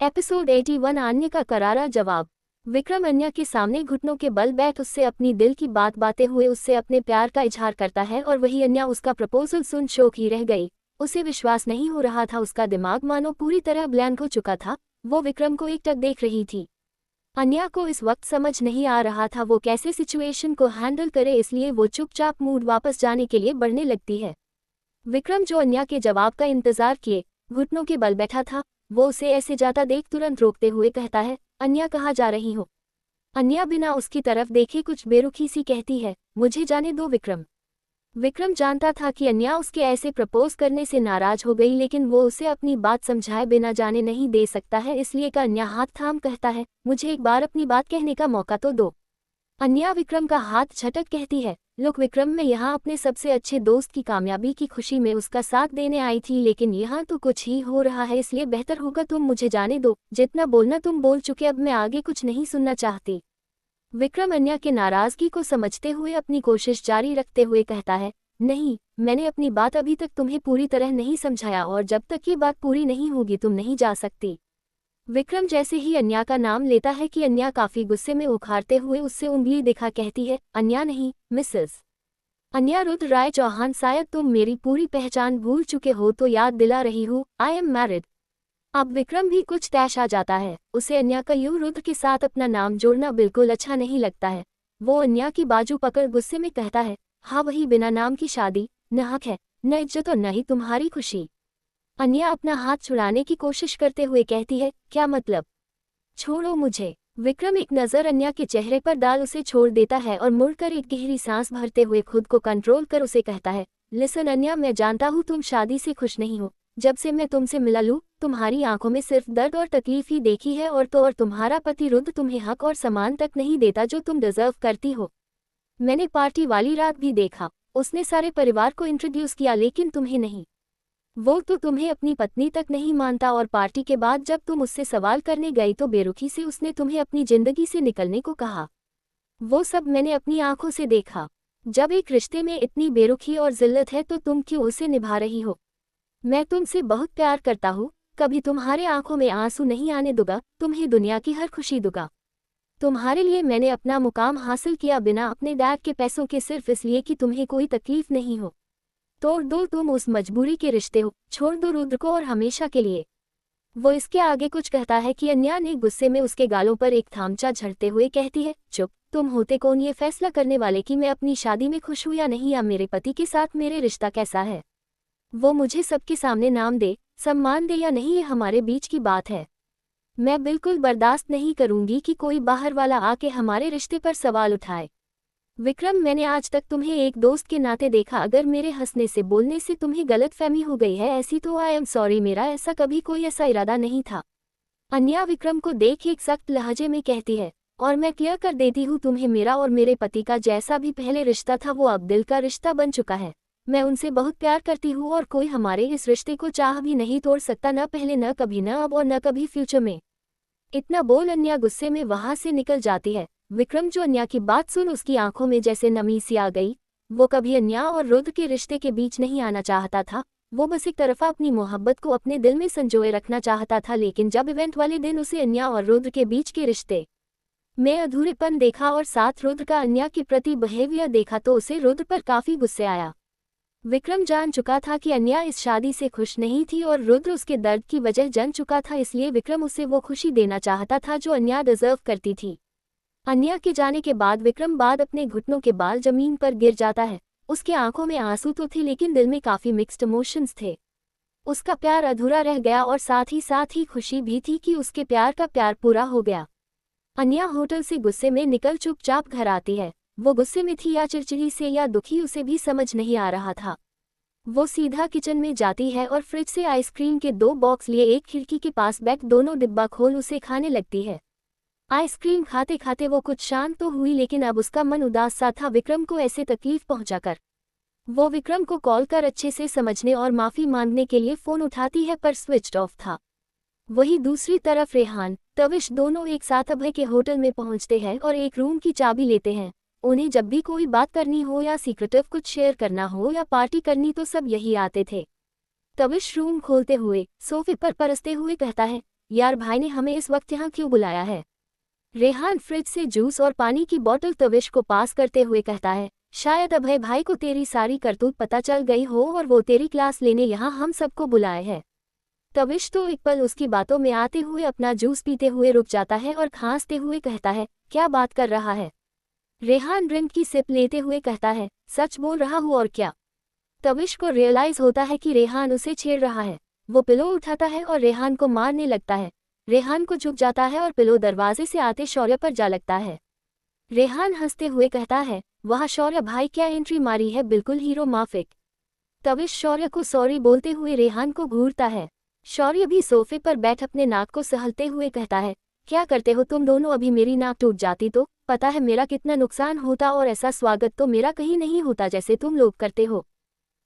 Episode 81 अन्य का करारा जवाब। विक्रम अन्या के सामने घुटनों के बल बैठ उससे अपनी दिल की बात बातें हुए उससे अपने प्यार का इजहार करता है और वही अन्या उसका प्रपोजल सुन शौक ही रह गई। उसे विश्वास नहीं हो रहा था, उसका दिमाग मानो पूरी तरह ब्लैंक हो चुका था। वो विक्रम को एकटक देख रही थी। अन्या को इस वक्त समझ नहीं आ रहा था वो कैसे सिचुएशन को हैंडल करे, इसलिए वो चुपचाप मूड वापस जाने के लिए बढ़ने लगती है। विक्रम जो अन्या के जवाब का इंतजार किए घुटनों के बल बैठा था, वो उसे ऐसे जाता देख तुरंत रोकते हुए कहता है, अन्या कहाँ जा रही हो। अन्या बिना उसकी तरफ देखे कुछ बेरुखी सी कहती है, मुझे जाने दो विक्रम। विक्रम जानता था कि अन्या उसके ऐसे प्रपोज करने से नाराज हो गई, लेकिन वो उसे अपनी बात समझाए बिना जाने नहीं दे सकता है, इसलिए का अन्या हाथ थाम कहता है, मुझे एक बार अपनी बात कहने का मौका तो दो। अन्या विक्रम का हाथ झटक कहती है, लोग विक्रम, मैं यहाँ अपने सबसे अच्छे दोस्त की कामयाबी की खुशी में उसका साथ देने आई थी, लेकिन यहाँ तो कुछ ही हो रहा है, इसलिए बेहतर होगा तुम मुझे जाने दो। जितना बोलना तुम बोल चुके, अब मैं आगे कुछ नहीं सुनना चाहती। विक्रम अन्या के नाराजगी को समझते हुए अपनी कोशिश जारी रखते हुए कहता है, नहीं, मैंने अपनी बात अभी तक तुम्हें पूरी तरह नहीं समझाया और जब तक ये बात पूरी नहीं होगी तुम नहीं जा सकती। विक्रम जैसे ही अन्या का नाम लेता है कि अन्या काफी गुस्से में उखाड़ते हुए उससे उंगली दिखा कहती है, अन्या नहीं, मिसेस अन्या रुद्र राय चौहान, शायद तुम मेरी पूरी पहचान भूल चुके हो तो याद दिला रही हूँ, आई एम मैरिड। अब विक्रम भी कुछ तैश आ जाता है, उसे अन्या का यूं रुद्र के साथ अपना नाम जोड़ना बिल्कुल अच्छा नहीं लगता है। वो अन्या की बाजू पकड़ गुस्से में कहता है, हाँ वही बिना नाम की शादी, न हक है, न इज्जत और न ही तुम्हारी खुशी। अन्या अपना हाथ छुड़ाने की कोशिश करते हुए कहती है, क्या मतलब, छोड़ो मुझे। विक्रम एक नज़र अन्या के चेहरे पर डाल उसे छोड़ देता है और मुड़कर एक गहरी सांस भरते हुए खुद को कंट्रोल कर उसे कहता है, लिसन अन्या, मैं जानता हूँ तुम शादी से खुश नहीं हो। जब से मैं तुमसे मिला लूँ तुम्हारी आंखों में सिर्फ दर्द और तकलीफ ही देखी है, और तुम्हारा पति रुद्र तुम्हें हक और सम्मान तक नहीं देता जो तुम डिजर्व करती हो। मैंने पार्टी वाली रात भी देखा, उसने सारे परिवार को इंट्रोड्यूस किया, लेकिन तुम्हें नहीं। वो तो तुम्हें अपनी पत्नी तक नहीं मानता, और पार्टी के बाद जब तुम उससे सवाल करने गई तो बेरुखी से उसने तुम्हें अपनी जिंदगी से निकलने को कहा। वो सब मैंने अपनी आंखों से देखा। जब एक रिश्ते में इतनी बेरुखी और जिल्लत है तो तुम क्यों उसे निभा रही हो। मैं तुमसे बहुत प्यार करता हूँ, कभी तुम्हारे आंखों में आंसू नहीं आने दूंगा, तुम्हें दुनिया की हर खुशी दूंगा। तुम्हारे लिए मैंने अपना मुकाम हासिल किया बिना अपने डैड के पैसों के, सिर्फ इसलिए कि तुम्हें कोई तकलीफ नहीं हो। तोड़ दो तुम उस मजबूरी के रिश्ते हो, छोड़ दो रुद्र को और हमेशा के लिए। वो इसके आगे कुछ कहता है कि अन्या ने गुस्से में उसके गालों पर एक थामचा झड़ते हुए कहती है, चुप, तुम होते कौन ये फैसला करने वाले कि मैं अपनी शादी में खुश हूँ या नहीं, या मेरे पति के साथ मेरे रिश्ता कैसा है। वो मुझे सबके सामने नाम दे, सम्मान दे या नहीं, ये हमारे बीच की बात है। मैं बिल्कुल बर्दाश्त नहीं करूंगी कि कोई बाहर वाला आके हमारे रिश्ते पर सवाल उठाए। विक्रम, मैंने आज तक तुम्हें एक दोस्त के नाते देखा, अगर मेरे हंसने से बोलने से तुम्हें गलतफहमी हो गई है ऐसी तो आई एम सॉरी, मेरा ऐसा कभी कोई ऐसा इरादा नहीं था। अन्या विक्रम को देख एक सख्त लहजे में कहती है, और मैं क्लियर कर देती हूँ तुम्हें, मेरा और मेरे पति का जैसा भी पहले रिश्ता था वो अब दिल का रिश्ता बन चुका है। मैं उनसे बहुत प्यार करती हूँ और कोई हमारे इस रिश्ते को चाह भी नहीं तोड़ सकता, न पहले, न कभी, न अब और न कभी फ्यूचर में। इतना बोल अन्या गुस्से में वहां से निकल जाती है। विक्रम जो अन्या की बात सुन उसकी आंखों में जैसे नमी सी आ गई। वो कभी अन्या और रुद्र के रिश्ते के बीच नहीं आना चाहता था, वो बस एक तरफा अपनी मोहब्बत को अपने दिल में संजोए रखना चाहता था, लेकिन जब इवेंट वाले दिन उसे अन्या और रुद्र के बीच के रिश्ते में अधूरेपन देखा और साथ रुद्र का अन्या के प्रति बिहेवियर देखा तो उसे रुद्र पर काफी गुस्से आया। विक्रम जान चुका था कि अन्या इस शादी से खुश नहीं थी और रुद्र उसके दर्द की वजह जन चुका था, इसलिए विक्रम उसे वो खुशी देना चाहता था जो अन्या डिजर्व करती थी। अन्या के जाने के बाद विक्रम बाद अपने घुटनों के बाल जमीन पर गिर जाता है। उसके आंखों में आंसू तो थे लेकिन दिल में काफी मिक्स्ड इमोशंस थे। उसका प्यार अधूरा रह गया और साथ ही खुशी भी थी कि उसके प्यार का प्यार पूरा हो गया। अन्या होटल से गुस्से में निकल चुपचाप घर आती है। वो गुस्से में थी या चिड़चिड़ी से या दुखी उसे भी समझ नहीं आ रहा था। वो सीधा किचन में जाती है और फ्रिज से आइसक्रीम के 2 बॉक्स लिए एक खिड़की के पास बैठ दोनों डिब्बा खोल उसे खाने लगती है। आइसक्रीम खाते खाते वो कुछ शांत तो हुई, लेकिन अब उसका मन उदास सा था विक्रम को ऐसे तकलीफ पहुंचाकर। वो विक्रम को कॉल कर अच्छे से समझने और माफी मांगने के लिए फोन उठाती है पर स्विच्ड ऑफ था। वहीं दूसरी तरफ रेहान तविश दोनों एक साथ अभय के होटल में पहुंचते हैं और एक रूम की चाबी लेते हैं। उन्हें जब भी कोई बात करनी हो या सीक्रेटिव कुछ शेयर करना हो या पार्टी करनी तो सब यही आते थे। तविश रूम खोलते हुए सोफे पर परसते हुए कहता है, यार भाई ने हमें इस वक्त यहाँ क्यों बुलाया है? रेहान फ्रिज से जूस और पानी की बोतल तविश को पास करते हुए कहता है, शायद अभय भाई को तेरी सारी करतूत पता चल गई हो और वो तेरी क्लास लेने यहाँ हम सबको बुलाए हैं। तविश तो एक पल उसकी बातों में आते हुए अपना जूस पीते हुए रुक जाता है और खांसते हुए कहता है, क्या बात कर रहा है? रेहान ड्रिंक की सिप लेते हुए कहता है, सच बोल रहा हूँ और क्या? तविश को रियलाइज होता है कि रेहान उसे छेड़ रहा है। वो पिलो उठाता है और रेहान को मारने लगता है। रेहान को झुक जाता है और पिलो दरवाजे से आते शौर्य पर जा लगता है। रेहान हंसते हुए कहता है, वाह शौर्य भाई क्या एंट्री मारी है, बिल्कुल हीरो माफिक। तविश शौर्य को सॉरी बोलते हुए रेहान को घूरता है। शौर्य भी सोफे पर बैठ अपने नाक को सहलते हुए कहता है, क्या करते हो तुम दोनों, अभी मेरी नाक टूट जाती तो पता है मेरा कितना नुकसान होता, और ऐसा स्वागत तो मेरा कहीं नहीं होता जैसे तुम लोग करते हो।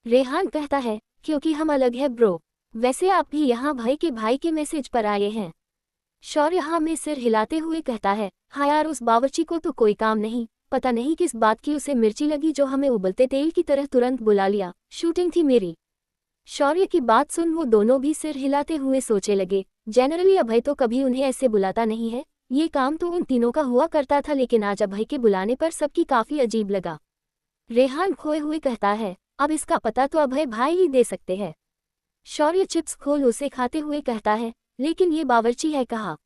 रेहान कहता है, क्योंकि हम अलग है ब्रो। वैसे आप भी यहाँ भाई के मैसेज पर आए हैं? शौर्य हाँ में सिर हिलाते हुए कहता है, हाँ यार उस बावर्ची को तो कोई काम नहीं, पता नहीं किस बात की उसे मिर्ची लगी जो हमें उबलते तेल की तरह तुरंत बुला लिया, शूटिंग थी मेरी। शौर्य की बात सुन वो दोनों भी सिर हिलाते हुए सोचे लगे, जनरली अभय तो कभी उन्हें ऐसे बुलाता नहीं है, ये काम तो उन तीनों का हुआ करता था, लेकिन आज अभय के बुलाने पर सबकी काफी अजीब लगा। रेहान खोए हुए कहता है, अब इसका पता तो अभय भाई ही दे सकते हैं। शौर्य चिप्स खोल उसे खाते हुए कहता है, लेकिन ये बावर्ची है कहाँ?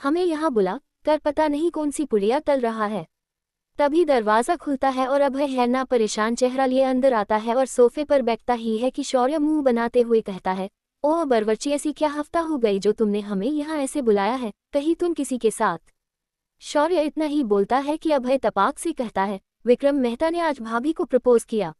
हमें यहाँ बुला कर पता नहीं कौन सी पुड़िया तल रहा है। तभी दरवाज़ा खुलता है और अभय हैना परेशान चेहरा लिए अंदर आता है और सोफे पर बैठता ही है कि शौर्य मुंह बनाते हुए कहता है, ओह बावर्ची ऐसी क्या हफ्ता हो गई जो तुमने हमें यहाँ ऐसे बुलाया है, कहीं तुम किसी के साथ? शौर्य इतना ही बोलता है कि अभय तपाक से कहता है, विक्रम मेहता ने आज भाभी को प्रपोज किया।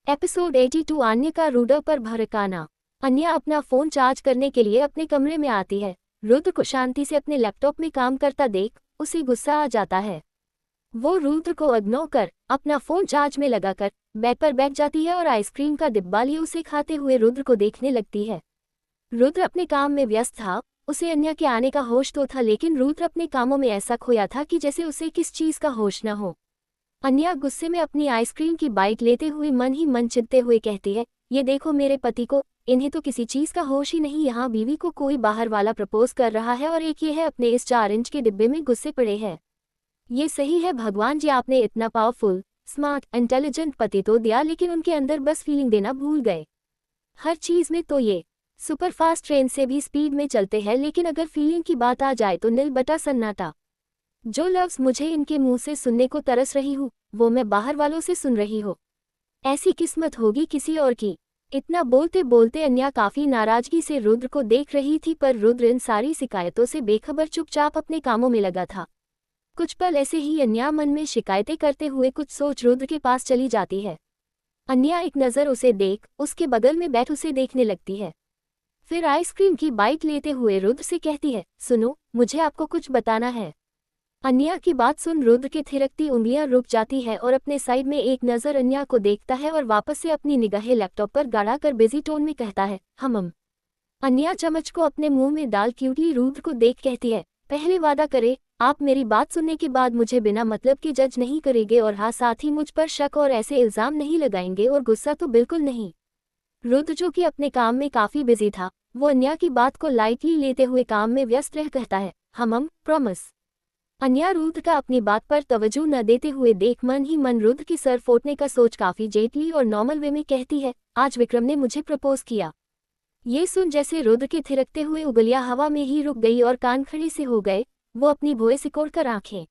एपिसोड 82 अन्य का रुद्र पर भड़काना। अन्या अपना फोन चार्ज करने के लिए अपने कमरे में आती है। रुद्र को शांति से अपने लैपटॉप में काम करता देख उसे गुस्सा आ जाता है। वो रुद्र को इग्नोर कर अपना फोन चार्ज में लगाकर बेड पर बैठ जाती है और आइसक्रीम का डिब्बा लिए उसे खाते हुए रुद्र को देखने लगती है। रुद्र अपने काम में व्यस्त था, उसे अन्या के आने का होश तो था, लेकिन रुद्र अपने कामों में ऐसा खोया था कि जैसे उसे किस चीज का होश न हो। अन्या गुस्से में अपनी आइसक्रीम की बाइट लेते हुए मन ही मन चिढ़ते हुए कहती है, ये देखो मेरे पति को, इन्हें तो किसी चीज का होश ही नहीं, यहाँ बीवी को कोई बाहर वाला प्रपोज कर रहा है और एक ये है अपने इस 4 इंच के डिब्बे में गुस्से पड़े हैं। ये सही है भगवान जी, आपने इतना पावरफुल स्मार्ट इंटेलिजेंट पति तो दिया, लेकिन उनके अंदर बस फीलिंग देना भूल गए। हर चीज में तो ये सुपरफास्ट ट्रेन से भी स्पीड में चलते हैं, लेकिन अगर फीलिंग की बात आ जाए तो नील बटा सन्नाटा। जो लफ्ज मुझे इनके मुंह से सुनने को तरस रही हूँ वो मैं बाहर वालों से सुन रही हूँ। ऐसी किस्मत होगी किसी और की। इतना बोलते बोलते अन्या काफी नाराजगी से रुद्र को देख रही थी, पर रुद्र इन सारी शिकायतों से बेखबर चुपचाप अपने कामों में लगा था। कुछ पल ऐसे ही अन्या मन में शिकायतें करते हुए कुछ सोच रुद्र के पास चली जाती है। अन्या एक नज़र उसे देख उसके बगल में बैठ उसे देखने लगती है। फिर आइसक्रीम की बाइट लेते हुए रुद्र से कहती है, सुनो मुझे आपको कुछ बताना है। अन्या की बात सुन रुद्र के थिरकती उंगलियां रुक जाती है और अपने साइड में एक नज़र अन्या को देखता है और वापस से अपनी निगाहें लैपटॉप पर गाड़ा कर बिजी टोन में कहता है, हम। अन्या चम्मच को अपने मुंह में डाल क्यूटली रुद्र को देख कहती है, पहले वादा करे आप मेरी बात सुनने के बाद मुझे बिना मतलब के जज नहीं करेंगे, और हाँ साथ ही मुझ पर शक और ऐसे इल्जाम नहीं लगाएंगे, और गुस्सा तो बिल्कुल नहीं। रुद्र जो कि अपने काम में काफी बिजी था, वो अन्या की बात को लाइटली लेते हुए काम में व्यस्त रह कहता है, हम प्रॉमिस। अन्या रुद्र का अपनी बात पर तवज्जो न देते हुए देख मन ही मन रुद्र की सर फोड़ने का सोच काफी जेटली और नॉर्मल वे में कहती है, आज विक्रम ने मुझे प्रपोज किया। ये सुन जैसे रुद्र के थिरकते हुए उंगलियां हवा में ही रुक गई और कान खड़े से हो गए। वो अपनी भौहें सिकोड़कर आंखें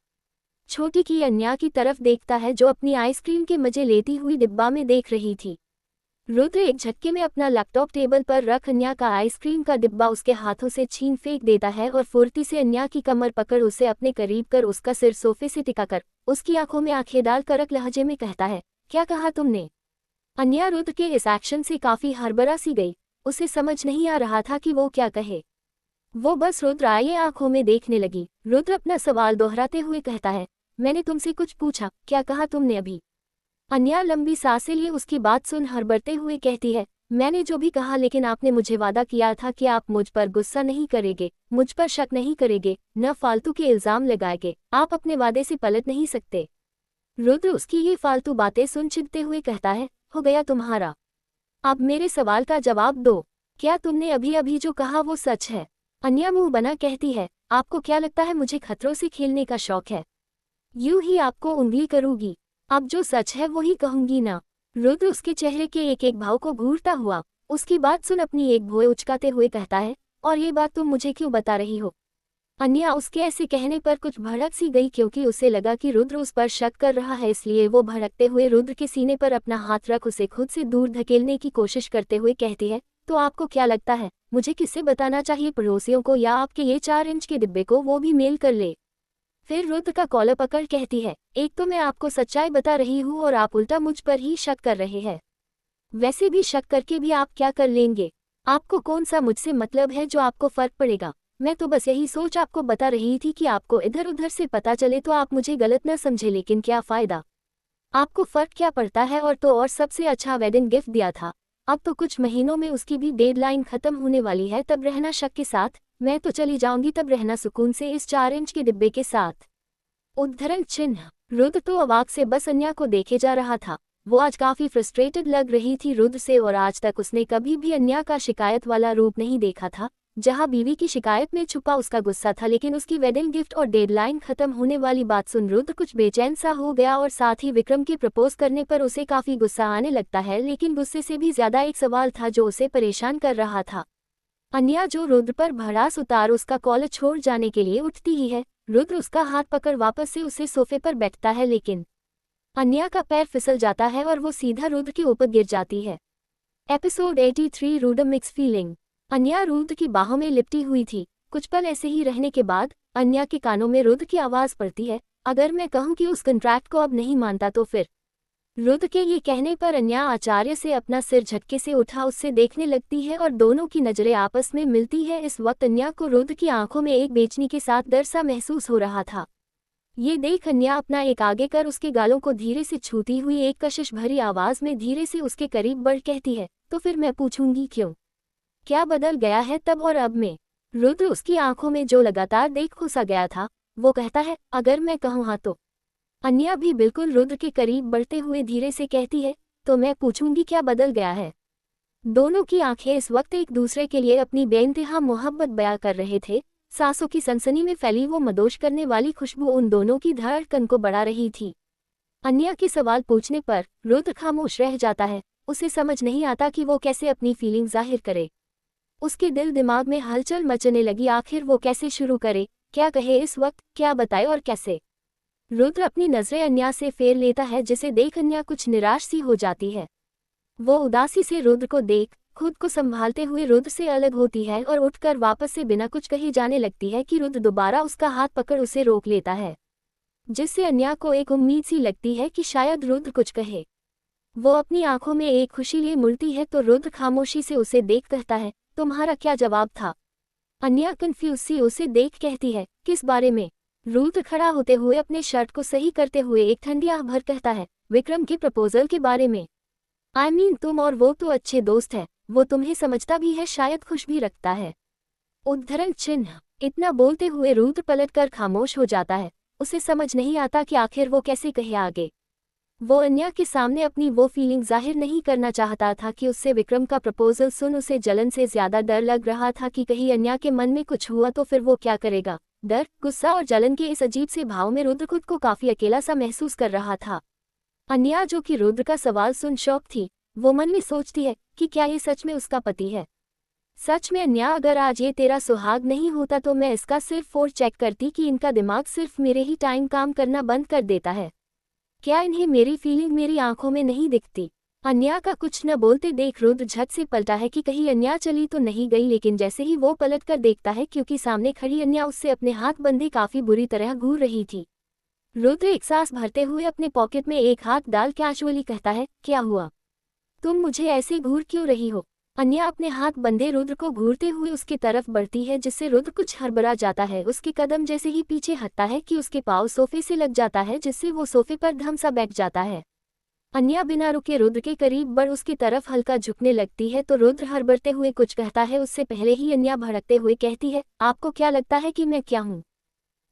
छोटी की अन्या की तरफ देखता है जो अपनी आइसक्रीम के मजे लेती हुई डिब्बा में देख रही थी। रुद्र एक झटके में अपना लैपटॉप टेबल पर रख अन्या का आइसक्रीम का डिब्बा उसके हाथों से छीन फेंक देता है और फुर्ती से अन्या की कमर पकड़ उसे अपने करीब कर उसका सिर सोफे से टिकाकर उसकी आंखों में आंखें डाल करक लहजे में कहता है, क्या कहा तुमने? अन्या रुद्र के इस एक्शन से काफी हड़बड़ा सी गई। उसे समझ नहीं आ रहा था कि वो क्या कहे। वो बस रुद्र आए आंखों में देखने लगी। रुद्र अपना सवाल दोहराते हुए कहता है, मैंने तुमसे कुछ पूछा, क्या कहा तुमने अभी? अन्या लंबी सांसें लिए उसकी बात सुन हड़बड़ते हुए कहती है, मैंने जो भी कहा, लेकिन आपने मुझे वादा किया था कि आप मुझ पर गुस्सा नहीं करेंगे, मुझ पर शक नहीं करेंगे, न फालतू के इल्जाम लगाएंगे। आप अपने वादे से पलट नहीं सकते। रुद्र उसकी ये फालतू बातें सुन चिढ़ते हुए कहता है, हो गया तुम्हारा। अब मेरे सवाल का जवाब दो, क्या तुमने अभी अभी जो कहा वो सच है? अन्या मुंह बना कहती है, आपको क्या लगता है मुझे खतरों से खेलने का शौक है? यूं ही आपको उंगली करूंगी। अब जो सच है वही कहूंगी ना। रुद्र उसके चेहरे के एक एक भाव को घूरता हुआ उसकी बात सुन अपनी एक भौं उचकाते हुए कहता है, और ये बात तुम मुझे क्यों बता रही हो? अन्या उसके ऐसे कहने पर कुछ भड़क सी गई क्योंकि उसे लगा कि रुद्र उस पर शक कर रहा है, इसलिए वो भड़कते हुए रुद्र के सीने पर अपना हाथ रख उसे खुद से दूर धकेलने की कोशिश करते हुए कहती है, तो आपको क्या लगता है मुझे किससे बताना चाहिए, पड़ोसियों को या आपके ये 4 इंच के डिब्बे को? वो भी मेल कर ले। फिर रुद्र का कॉलर पकड़ कहती है, एक तो मैं आपको सच्चाई बता रही हूँ और आप उल्टा मुझ पर ही शक कर रहे हैं। वैसे भी शक करके भी आप क्या कर लेंगे? आपको कौन सा मुझसे मतलब है जो आपको फर्क पड़ेगा? मैं तो बस यही सोच आपको बता रही थी कि आपको इधर उधर से पता चले तो आप मुझे गलत न समझे, लेकिन क्या फ़ायदा? आपको फ़र्क क्या पड़ता है? और सबसे अच्छा वेडिंग गिफ्ट दिया था। अब तो कुछ महीनों में उसकी भी डेडलाइन ख़त्म होने वाली है, तब रहना शक के साथ, मैं तो चली जाऊंगी तब रहना सुकून से इस 4 इंच के डिब्बे के साथ। उद्धरण चिन्ह। रुद्र तो अवाक से बस अन्या को देखे जा रहा था। वो आज काफ़ी फ्रस्ट्रेटेड लग रही थी रुद्र से, और आज तक उसने कभी भी अन्या का शिकायत वाला रूप नहीं देखा था, जहां बीवी की शिकायत में छुपा उसका गुस्सा था। लेकिन उसकी वेडिंग गिफ्ट और डेडलाइन खत्म होने वाली बात सुन रुद्र कुछ बेचैन सा हो गया, और साथ ही विक्रम के प्रपोज करने पर उसे काफ़ी गुस्सा आने लगता है। लेकिन गुस्से से भी ज़्यादा एक सवाल था जो उसे परेशान कर रहा था। अन्या जो रुद्र पर भड़ास उतार उसका कॉलर छोड़ जाने के लिए उठती ही है। रुद्र उसका हाथ पकड़ वापस से उसे सोफे पर बैठता है, लेकिन अन्या का पैर फिसल जाता है और वो सीधा रुद्र के ऊपर गिर जाती है। Episode 83 Rudra mix feeling. Anya Rudra की बाहों में लिपटी हुई थी। कुछ पल ऐसे ही रहने के बाद अन्या के कानों में रुद्र की आवाज़ पड़ती है, अगर मैं कहूँ कि उस कॉन्ट्रैक्ट को अब नहीं मानता तो फिर? रुद्र के ये कहने पर अन्या आचार्य से अपना सिर झटके से उठा उससे देखने लगती है और दोनों की नजरें आपस में मिलती है। इस वक्त अन्या को रुद्र की आंखों में एक बेचनी के साथ डर सा महसूस हो रहा था। ये देख अन्या अपना एक आगे कर उसके गालों को धीरे से छूती हुई एक कशिश भरी आवाज में धीरे से उसके करीब बढ़ कहती है, तो फिर मैं पूछूंगी क्यों? क्या बदल गया है तब और अब में? रुद्र उसकी आंखों में जो लगातार देख घुसा गया था, वो कहता है, अगर मैं कहूँ हाँ तो? अन्या भी बिल्कुल रुद्र के करीब बढ़ते हुए धीरे से कहती है, तो मैं पूछूंगी क्या बदल गया है? दोनों की आंखें इस वक्त एक दूसरे के लिए अपनी बेइंतहा मोहब्बत बयां कर रहे थे। सांसों की सनसनी में फैली वो मदोश करने वाली खुशबू उन दोनों की धड़कन को बढ़ा रही थी। अन्या के सवाल पूछने पर रुद्र खामोश रह जाता है। उसे समझ नहीं आता कि वो कैसे अपनी फीलिंग जाहिर करे। उसके दिल दिमाग में हलचल मचने लगी, आखिर वो कैसे शुरू करे, क्या कहे इस वक्त, क्या बताए और कैसे? रुद्र अपनी नजरें अन्या से फेर लेता है, जिसे देख अन्या कुछ निराश सी हो जाती है। वो उदासी से रुद्र को देख खुद को संभालते हुए रुद्र से अलग होती है और उठकर वापस से बिना कुछ कहे जाने लगती है कि रुद्र दोबारा उसका हाथ पकड़ उसे रोक लेता है, जिससे अन्या को एक उम्मीद सी लगती है कि शायद रुद्र कुछ कहे। वो अपनी आंखों में एक खुशी लिए मुड़ती है तो रुद्र खामोशी से उसे देख कहता है, तुम्हारा क्या जवाब था? अन्या कंफ्यूज सी उसे देख कहती है, किस बारे में? रुद्र खड़ा होते हुए अपने शर्ट को सही करते हुए एक ठंडी आह भर कहता है, विक्रम के प्रपोजल के बारे में। तुम और वो तो अच्छे दोस्त है, वो तुम्हें समझता भी है, शायद खुश भी रखता है। उद्धरण चिन्ह। इतना बोलते हुए रुद्र पलटकर खामोश हो जाता है। उसे समझ नहीं आता कि आखिर वो कैसे कहे आगे। वो अन्या के सामने अपनी वो फीलिंग जाहिर नहीं करना चाहता था कि उससे विक्रम का प्रपोजल सुन उसे जलन से ज्यादा डर लग रहा था कि कहीं अन्या के मन में कुछ हुआ तो फिर वो क्या करेगा। डर, गुस्सा और जलन के इस अजीब से भाव में रुद्र खुद को काफी अकेला सा महसूस कर रहा था। अन्या जो कि रुद्र का सवाल सुन शॉक थी, वो मन में सोचती है कि क्या ये सच में उसका पति है? सच में अन्या, अगर आज ये तेरा सुहाग नहीं होता तो मैं इसका सिर्फ और चेक करती कि इनका दिमाग सिर्फ मेरे ही टाइम काम करना बंद कर देता है। क्या इन्हें मेरी फीलिंग मेरी आंखों में नहीं दिखती? अन्या का कुछ न बोलते देख रुद्र झट से पलटा है कि कहीं अन्या चली तो नहीं गई, लेकिन जैसे ही वो पलट कर देखता है क्योंकि सामने खड़ी अन्या उससे अपने हाथ बंधे काफी बुरी तरह घूर रही थी। रुद्र एक सांस भरते हुए अपने पॉकेट में एक हाथ डाल कैजुअली कहता है, क्या हुआ? तुम मुझे ऐसे घूर क्यों रही हो? अन्या अपने हाथ बंधे रुद्र को घूरते हुए उसकी तरफ बढ़ती है, जिससे रुद्र कुछ हड़बड़ा जाता है। उसके कदम जैसे ही पीछे हटता है कि उसके पाँव सोफे से लग जाता है, जिससे वो सोफे पर धम सा बैठ जाता है। अन्या बिना रुके रुद्र के करीब बढ़ उसकी तरफ हल्का झुकने लगती है तो रुद्र हड़बड़ते हुए कुछ कहता है। उससे पहले ही अन्या भड़कते हुए कहती है, आपको क्या लगता है कि मैं क्या हूँ?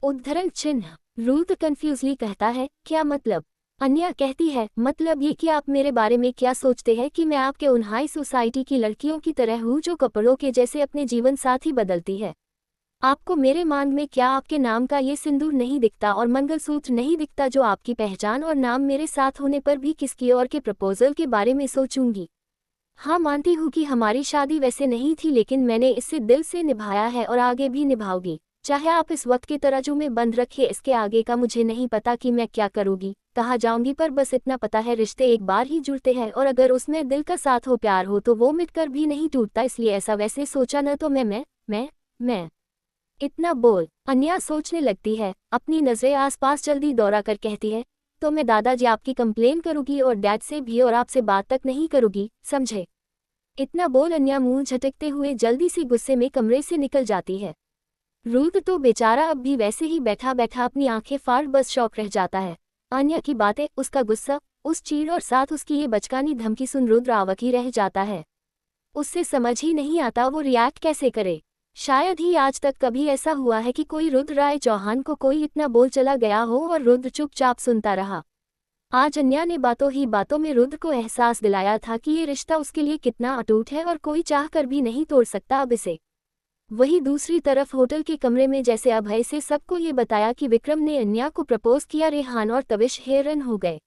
उद्धरण चिन्ह। रुद्र कंफ्यूजली कहता है, क्या मतलब? अन्या कहती है, मतलब ये कि आप मेरे बारे में क्या सोचते हैं कि मैं आपके उन हाई सोसाइटी की लड़कियों की तरह हूँ जो कपड़ों के जैसे अपने जीवन साथी बदलती है? आपको मेरे मांग में क्या आपके नाम का ये सिंदूर नहीं दिखता और मंगलसूत्र नहीं दिखता जो आपकी पहचान और नाम मेरे साथ होने पर भी किसकी और के प्रपोजल के बारे में सोचूंगी। हाँ, मानती हूँ कि हमारी शादी वैसे नहीं थी, लेकिन मैंने इसे दिल से निभाया है और आगे भी निभाऊंगी। चाहे आप इस वक्त के तराजू में बंद रखिए, इसके आगे का मुझे नहीं पता कि मैं क्या करूँगी, कहाँ जाऊँगी, पर बस इतना पता है रिश्ते एक बार ही जुड़ते हैं और अगर उसमें दिल का साथ हो, प्यार हो, तो वो मिटकर भी नहीं टूटता। इसलिए ऐसा वैसे सोचा न तो मैं इतना बोल अन्या सोचने लगती है। अपनी नजरें आसपास जल्दी दौड़ा कर कहती है, तो मैं दादाजी आपकी कंप्लेन करूँगी और डैड से भी, और आपसे बात तक नहीं करूँगी, समझे। इतना बोल अन्या मुंह झटकते हुए जल्दी से गुस्से में कमरे से निकल जाती है। रुद्र तो बेचारा अब भी वैसे ही बैठा बैठा अपनी आंखें फाड़ बस शौक रह जाता है। अन्या की बातें, उसका गुस्सा, उस चीड़ और साथ उसकी ये बचकानी धमकी सुन रुद्र आवाक ही रह जाता है। उससे समझ ही नहीं आता वो रिएक्ट कैसे करे। शायद ही आज तक कभी ऐसा हुआ है कि कोई रुद्र राय चौहान को कोई इतना बोल चला गया हो और रुद्र चुपचाप सुनता रहा। आज अन्या ने बातों ही बातों में रुद्र को एहसास दिलाया था कि ये रिश्ता उसके लिए कितना अटूट है और कोई चाह कर भी नहीं तोड़ सकता अब इसे। वहीं दूसरी तरफ होटल के कमरे में जैसे अभय से सबको ये बताया कि विक्रम ने अन्या को प्रपोज किया, रेहान और तविश हैरान हो गए।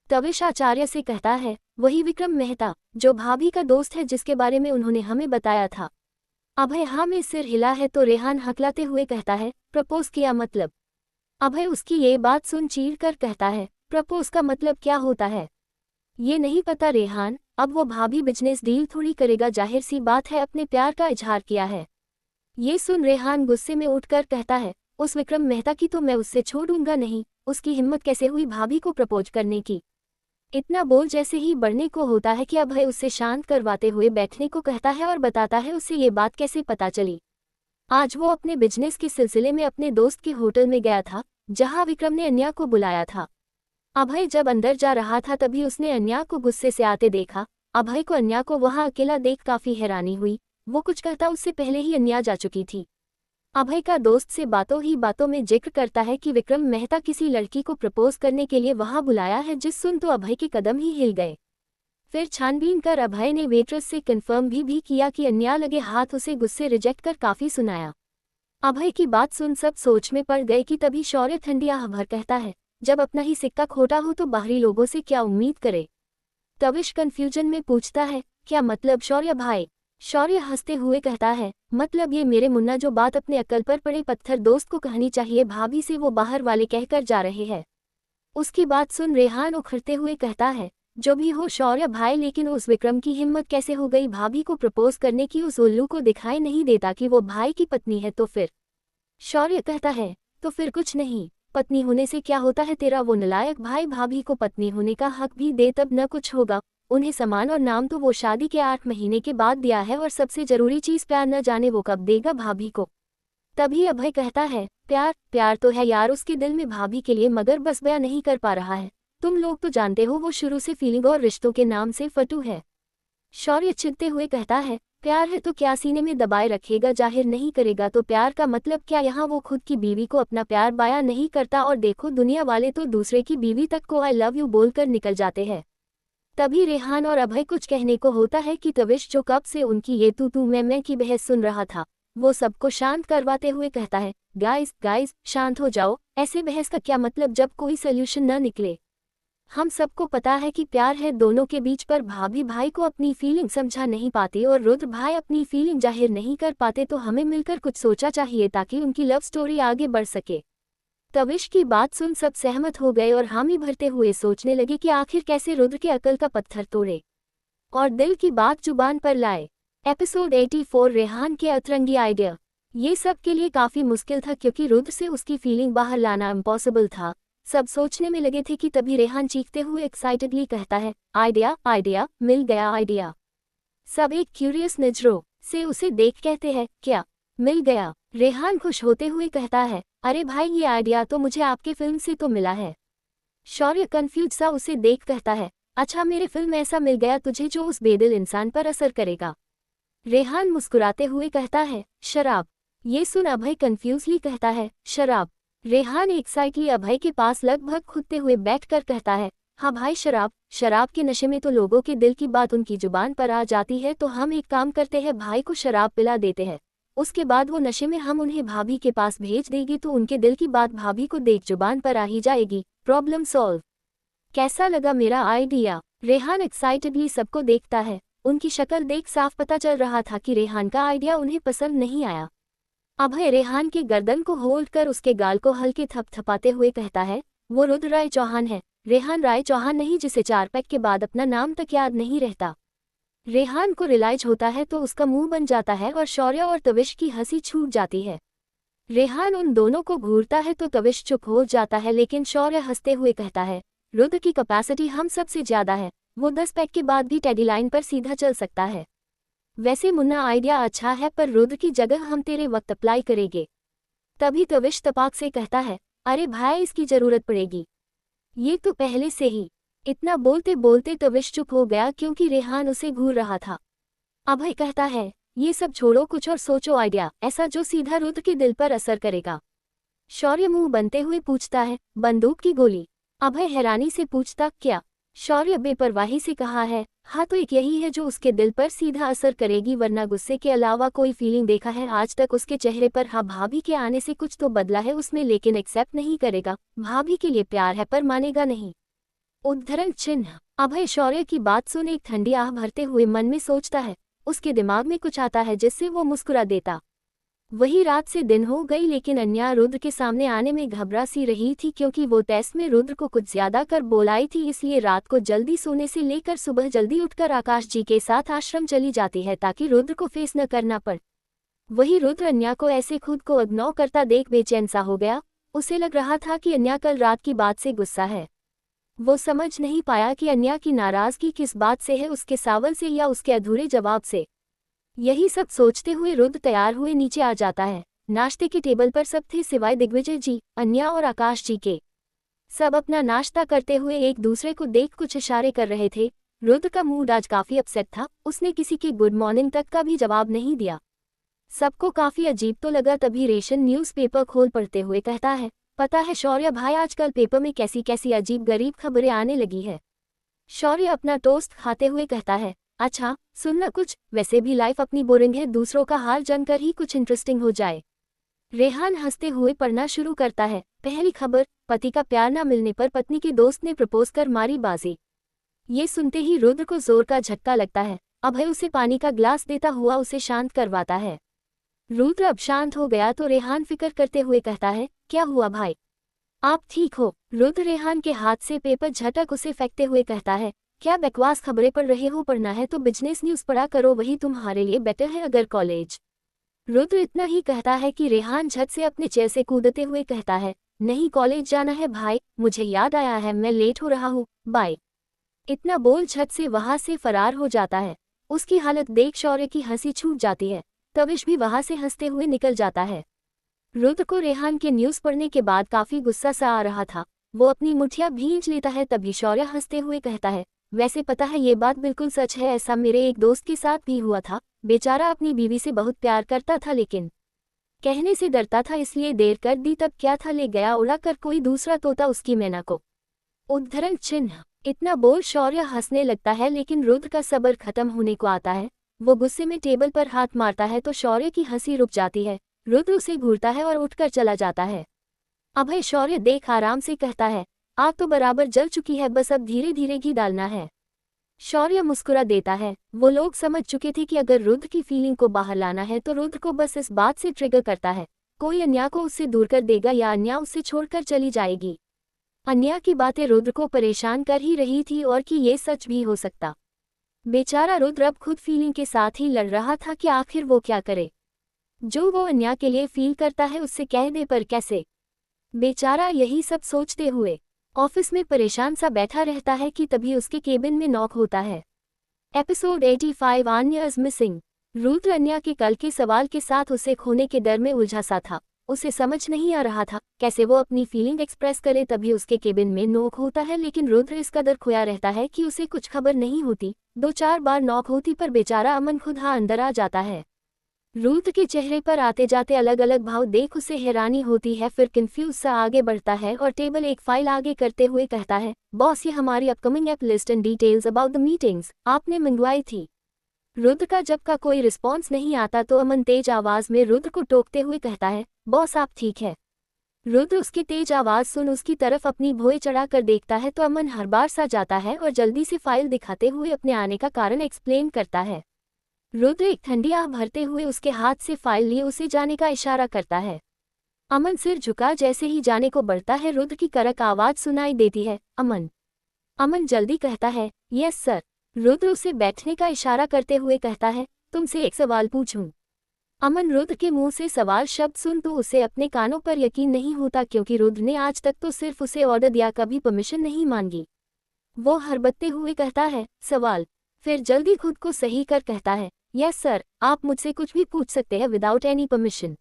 तविश आचार्य से कहता है, वही विक्रम मेहता जो भाभी का दोस्त है जिसके बारे में उन्होंने हमें बताया था। अभय हाँ में सिर हिला है तो रेहान हकलाते हुए कहता है, प्रपोज किया मतलब। अभय उसकी ये बात सुन चीर कर कहता है, प्रपोज का मतलब क्या होता है ये नहीं पता रेहान। अब वो भाभी बिजनेस डील थोड़ी करेगा, जाहिर सी बात है अपने प्यार का इजहार किया है। ये सुन रेहान गुस्से में उठकर कहता है, उस विक्रम मेहता की तो मैं उससे छोड़ूंगा नहीं, उसकी हिम्मत कैसे हुई भाभी को प्रपोज करने की। इतना बोल जैसे ही बढ़ने को होता है कि अभय उससे शांत करवाते हुए बैठने को कहता है और बताता है उसे ये बात कैसे पता चली। आज वो अपने बिजनेस के सिलसिले में अपने दोस्त के होटल में गया था जहां विक्रम ने अन्या को बुलाया था। अभय जब अंदर जा रहा था तभी उसने अन्या को गुस्से से आते देखा। अभय को अन्या को वहां अकेला देख काफी हैरानी हुई। वो कुछ कहता उससे पहले ही अन्या जा चुकी थी। अभय का दोस्त से बातों ही बातों में जिक्र करता है कि विक्रम मेहता किसी लड़की को प्रपोज करने के लिए वहां बुलाया है, जिस सुन तो अभय के कदम ही हिल गए। फिर छानबीन कर अभय ने वेट्रेस से कंफर्म भी किया कि अन्या लगे हाथ उसे गुस्से रिजेक्ट कर काफी सुनाया। अभय की बात सुन सब सोच में पड़ गए कि तभी शौर्य ठंडी आह भर कहता है, जब अपना ही सिक्का खोटा हो तो बाहरी लोगों से क्या उम्मीद करे। तविश कंफ्यूजन में पूछता है, क्या मतलब शौर्य भाई। शौर्य हंसते हुए कहता है, मतलब ये मेरे मुन्ना जो बात अपने अक्ल पर पड़े पत्थर दोस्त को कहनी चाहिए भाभी से वो बाहर वाले कहकर जा रहे हैं। उसकी बात सुन रेहान उखड़ते हुए कहता है, जो भी हो शौर्य भाई, लेकिन उस विक्रम की हिम्मत कैसे हो गई भाभी को प्रपोज करने की। उस उल्लू को दिखाई नहीं देता कि वो भाई की पत्नी है तो फिर। शौर्य कहता है, तो फिर कुछ नहीं, पत्नी होने से क्या होता है, तेरा वो नलायक भाई भाभी को पत्नी होने का हक भी दे तब न कुछ होगा। उन्हें सम्मान और नाम तो वो शादी के 8 महीने के बाद दिया है, और सबसे जरूरी चीज प्यार न जाने वो कब देगा भाभी को। तभी अभय कहता है, प्यार तो है यार उसके दिल में भाभी के लिए, मगर बस बयां नहीं कर पा रहा है। तुम लोग तो जानते हो वो शुरू से फीलिंग और रिश्तों के नाम से फटू है। शौर्य चिढ़ते हुए कहता है, प्यार है तो क्या सीने में दबाए रखेगा, जाहिर नहीं करेगा तो प्यार का मतलब क्या। यहाँ वो खुद की बीवी को अपना प्यार बयां नहीं करता और देखो दुनिया वाले तो दूसरे की बीवी तक को आई लव यू बोलकर निकल जाते हैं। तभी रेहान और अभय कुछ कहने को होता है कि तविश जो कब से उनकी ये तू मैं की बहस सुन रहा था, वो सबको शांत करवाते हुए कहता है, गाइस शांत हो जाओ, ऐसे बहस का क्या मतलब जब कोई सोल्यूशन न निकले। हम सबको पता है कि प्यार है दोनों के बीच, पर भाभी भाई को अपनी फीलिंग समझा नहीं पाती और रुद्र भाई अपनी फीलिंग जाहिर नहीं कर पाते, तो हमें मिलकर कुछ सोचा चाहिए ताकि उनकी लव स्टोरी आगे बढ़ सके। तविश की बात सुन सब सहमत हो गए और हामी भरते हुए सोचने लगे कि आखिर कैसे रुद्र के अकल का पत्थर तोड़े और दिल की बात जुबान पर लाए। एपिसोड 84 रेहान के अतरंगी आइडिया। ये सब के लिए काफी मुश्किल था क्योंकि रुद्र से उसकी फीलिंग बाहर लाना इम्पॉसिबल था। सब सोचने में लगे थे कि तभी रेहान चीखते हुए एक्साइटेडली कहता है, आइडिया मिल गया आइडिया। सब एक क्यूरियस नजरों से उसे देख कहते हैं, क्या मिल गया। रेहान खुश होते हुए कहता है, अरे भाई ये आइडिया तो मुझे आपके फिल्म से तो मिला है। शौर्य कंफ्यूज सा उसे देख कहता है, अच्छा मेरे फिल्म ऐसा मिल गया तुझे जो उस बेदिल इंसान पर असर करेगा। रेहान मुस्कुराते हुए कहता है, शराब। ये सुन अभय कंफ्यूजली कहता है, शराब। रेहान एक्साइटली अभय के पास लगभग खुदते हुए बैठकर कहता है, हाँ भाई शराब के नशे में तो लोगों के दिल की बात उनकी जुबान पर आ जाती है, तो हम एक काम करते हैं भाई को शराब पिला देते हैं, उसके बाद वो नशे में हम उन्हें भाभी के पास भेज देगी तो उनके दिल की बात भाभी को देख जुबान पर आ ही जाएगी। Problem solve. कैसा लगा मेरा आइडिया? रेहान एक्साइटेडली सबको देखता है। उनकी शक्ल देख साफ पता चल रहा था कि रेहान का आइडिया उन्हें पसंद नहीं आया। अभय रेहान के गर्दन को होल्ड कर उसके गाल को हल्के थपथपाते हुए कहता है, वो रुद्र राय चौहान है, रेहान राय चौहान नहीं जिसे 4 पैक के बाद अपना नाम तक याद नहीं रहता। रेहान को रियलाइज होता है तो उसका मुंह बन जाता है और शौर्य और तविश की हंसी छूट जाती है। रेहान उन दोनों को घूरता है तो तविश चुप हो जाता है, लेकिन शौर्य हंसते हुए कहता है, रुद्र की कैपेसिटी हम सबसे ज्यादा है, वो 10 पैक के बाद भी टेडी लाइन पर सीधा चल सकता है। वैसे मुन्ना आइडिया अच्छा है पर रुद्र की जगह हम तेरे वक्त अप्लाई करेंगे। तभी तविश तपाक से कहता है, अरे भाई इसकी जरूरत पड़ेगी, ये तो पहले से ही। इतना बोलते बोलते तविश चुप हो गया क्योंकि रेहान उसे घूर रहा था। अभय कहता है, ये सब छोड़ो, कुछ और सोचो आइडिया ऐसा जो सीधा रुद्र के दिल पर असर करेगा। शौर्य मुंह बनते हुए पूछता है, बंदूक की गोली? अभय हैरानी से पूछता, क्या? शौर्य बेपरवाही से कहा है, हाँ तो एक यही है जो उसके दिल पर सीधा असर करेगी, वरना गुस्से के अलावा कोई फीलिंग देखा है आज तक उसके चेहरे पर? हाँ भाभी के आने से कुछ तो बदला है उसमें, लेकिन एक्सेप्ट नहीं करेगा। भाभी के लिए प्यार है पर मानेगा नहीं। उद्धरण चिन्ह। अभय शौर्य की बात सुन एक ठंडी आह भरते हुए मन में सोचता है। उसके दिमाग में कुछ आता है जिससे वो मुस्कुरा देता। वही रात से दिन हो गई, लेकिन अन्या रुद्र के सामने आने में घबरा सी रही थी क्योंकि वो टेस्ट में रुद्र को कुछ ज्यादा कर बोलाई थी, इसलिए रात को जल्दी सोने से लेकर सुबह जल्दी उठकर आकाश जी के साथ आश्रम चली जाती है ताकि रुद्र को फेस न करना पड़े। वही रुद्र अन्या को ऐसे खुद को इग्नोर करता देख बेचैन सा हो गया। उसे लग रहा था कि अन्या कल रात की बात से गुस्सा है। वो समझ नहीं पाया कि अन्या की नाराजगी किस बात से है, उसके सावल से या उसके अधूरे जवाब से। यही सब सोचते हुए रुद्र तैयार हुए नीचे आ जाता है। नाश्ते के टेबल पर सब थे सिवाय दिग्विजय जी, अन्या और आकाश जी के। सब अपना नाश्ता करते हुए एक दूसरे को देख कुछ इशारे कर रहे थे। रुद्र का मूड आज काफी अपसेट था, उसने किसी के गुड मॉर्निंग तक का भी जवाब नहीं दिया। सबको काफी अजीब तो लगा, तभी रेशन न्यूज़पेपर खोल पढ़ते हुए कहता है, पता है शौर्य भाई आजकल पेपर में कैसी कैसी अजीब गरीब खबरें आने लगी है। शौर्य अपना टोस्ट खाते हुए कहता है, अच्छा सुनना कुछ, वैसे भी लाइफ अपनी बोरिंग है, दूसरों का हाल जानकर ही कुछ इंटरेस्टिंग हो जाए। रेहान हंसते हुए पढ़ना शुरू करता है। पहली खबर, पति का प्यार न मिलने पर पत्नी के दोस्त ने प्रपोज कर मारी बाजी। ये सुनते ही रुद्र को जोर का झटका लगता है। अभय उसे पानी का ग्लास देता हुआ उसे शांत करवाता है। रुद्र अब शांत हो गया तो रेहान फिक्र करते हुए कहता है, क्या हुआ भाई, आप ठीक हो? रुद्र रेहान के हाथ से पेपर झटक उसे फेंकते हुए कहता है, क्या बकवास खबरें पढ़ रहे हो? पढ़ना है तो बिजनेस न्यूज़ पढ़ा करो, वही तुम्हारे लिए बेटर है अगर कॉलेज। रुद्र इतना ही कहता है कि रेहान झट से अपने चेयर से कूदते हुए कहता है, नहीं कॉलेज जाना है भाई, मुझे याद आया है मैं लेट हो रहा हूँ, बाय। इतना बोल झट से वहां से फरार हो जाता है। उसकी हालत देख शौर्य की हंसी छूट जाती है। तविश भी वहां से हंसते हुए निकल जाता है। रुद्र को रेहान के न्यूज़ पढ़ने के बाद काफी गुस्सा सा आ रहा था। वो अपनी मुठिया भींच लेता है, तभी शौर्य हंसते हुए कहता है, वैसे पता है ये बात बिल्कुल सच है, ऐसा मेरे एक दोस्त के साथ भी हुआ था। बेचारा अपनी बीवी से बहुत प्यार करता था लेकिन कहने से डरता था, इसलिए देर कर दी, तब क्या था ले गया उड़ा कर कोई दूसरा तोता उसकी मैना को। उद्धरण चिन्ह। इतना बोल शौर्य हंसने लगता है, लेकिन रुद्र का सब्र खत्म होने को आता है। वो गुस्से में टेबल पर हाथ मारता है तो शौर्य की हंसी रुक जाती है। रुद्र उसे घूरता है और उठकर चला जाता है। अभय शौर्य देख आराम से कहता है, आग तो बराबर जल चुकी है, बस अब धीरे धीरे घी डालना है। शौर्य मुस्कुरा देता है। वो लोग समझ चुके थे कि अगर रुद्र की फीलिंग को बाहर लाना है तो रुद्र को बस इस बात से ट्रिगर करता है, कोई अन्या को उससे दूर कर देगा या अन्या उससे छोड़कर चली जाएगी। अन्या की बातें रुद्र को परेशान कर ही रही थी और कि ये सच भी हो सकता। बेचारा रुद्र अब खुद फीलिंग के साथ ही लड़ रहा था कि आखिर वो क्या करे। जो वो अन्या के लिए फील करता है उससे कह दे, पर कैसे? बेचारा यही सब सोचते हुए ऑफिस में परेशान सा बैठा रहता है कि तभी उसके केबिन में नॉक होता है। Episode 85 Anya is missing. Rudra Anya के कल के सवाल के साथ उसे खोने के डर में उलझा सा था। उसे समझ नहीं आ रहा था कैसे वो अपनी फीलिंग एक्सप्रेस करे, तभी उसके केबिन में नॉक होता है, लेकिन रुद्र इस कदर खोया रहता है कि उसे कुछ खबर नहीं होती। 2-4 बार नॉक होती पर बेचारा अमन खुद अंदर आ जाता है। रुद्र के चेहरे पर आते जाते अलग अलग भाव देख उसे हैरानी होती है, फिर कंफ्यूज सा आगे बढ़ता है और टेबल एक फाइल आगे करते हुए कहता है, बॉस ये हमारी upcoming app list and details about the meetings आपने मंगवाई थी। रुद्र का जब का कोई रिस्पॉन्स नहीं आता तो अमन तेज आवाज में रुद्र को टोकते हुए कहता है, बॉस आप ठीक है। रुद्र उसकी तेज आवाज सुन उसकी तरफ अपनी भौएं चढ़ा कर देखता है तो अमन हर बार सा जाता है और जल्दी से फाइल दिखाते हुए अपने आने का कारण एक्सप्लेन करता है। रुद्र एक ठंडी आह भरते हुए उसके हाथ से फाइल लिए उसे जाने का इशारा करता है। अमन सिर झुका जैसे ही जाने को बढ़ता है रुद्र की कड़क आवाज सुनाई देती है, अमन। अमन जल्दी कहता है, यस सर। रुद्र उसे बैठने का इशारा करते हुए कहता है, तुमसे एक सवाल पूछूं। अमन रुद्र के मुंह से सवाल शब्द सुन तो उसे अपने कानों पर यकीन नहीं होता क्योंकि रुद्र ने आज तक तो सिर्फ उसे ऑर्डर दिया, कभी परमिशन नहीं मांगी। वो हड़बड़ाते हुए कहता है, सवाल। फिर जल्दी खुद को सही कर कहता है, यस सर, आप मुझसे कुछ भी पूछ सकते हैं विदाउट एनी परमिशन।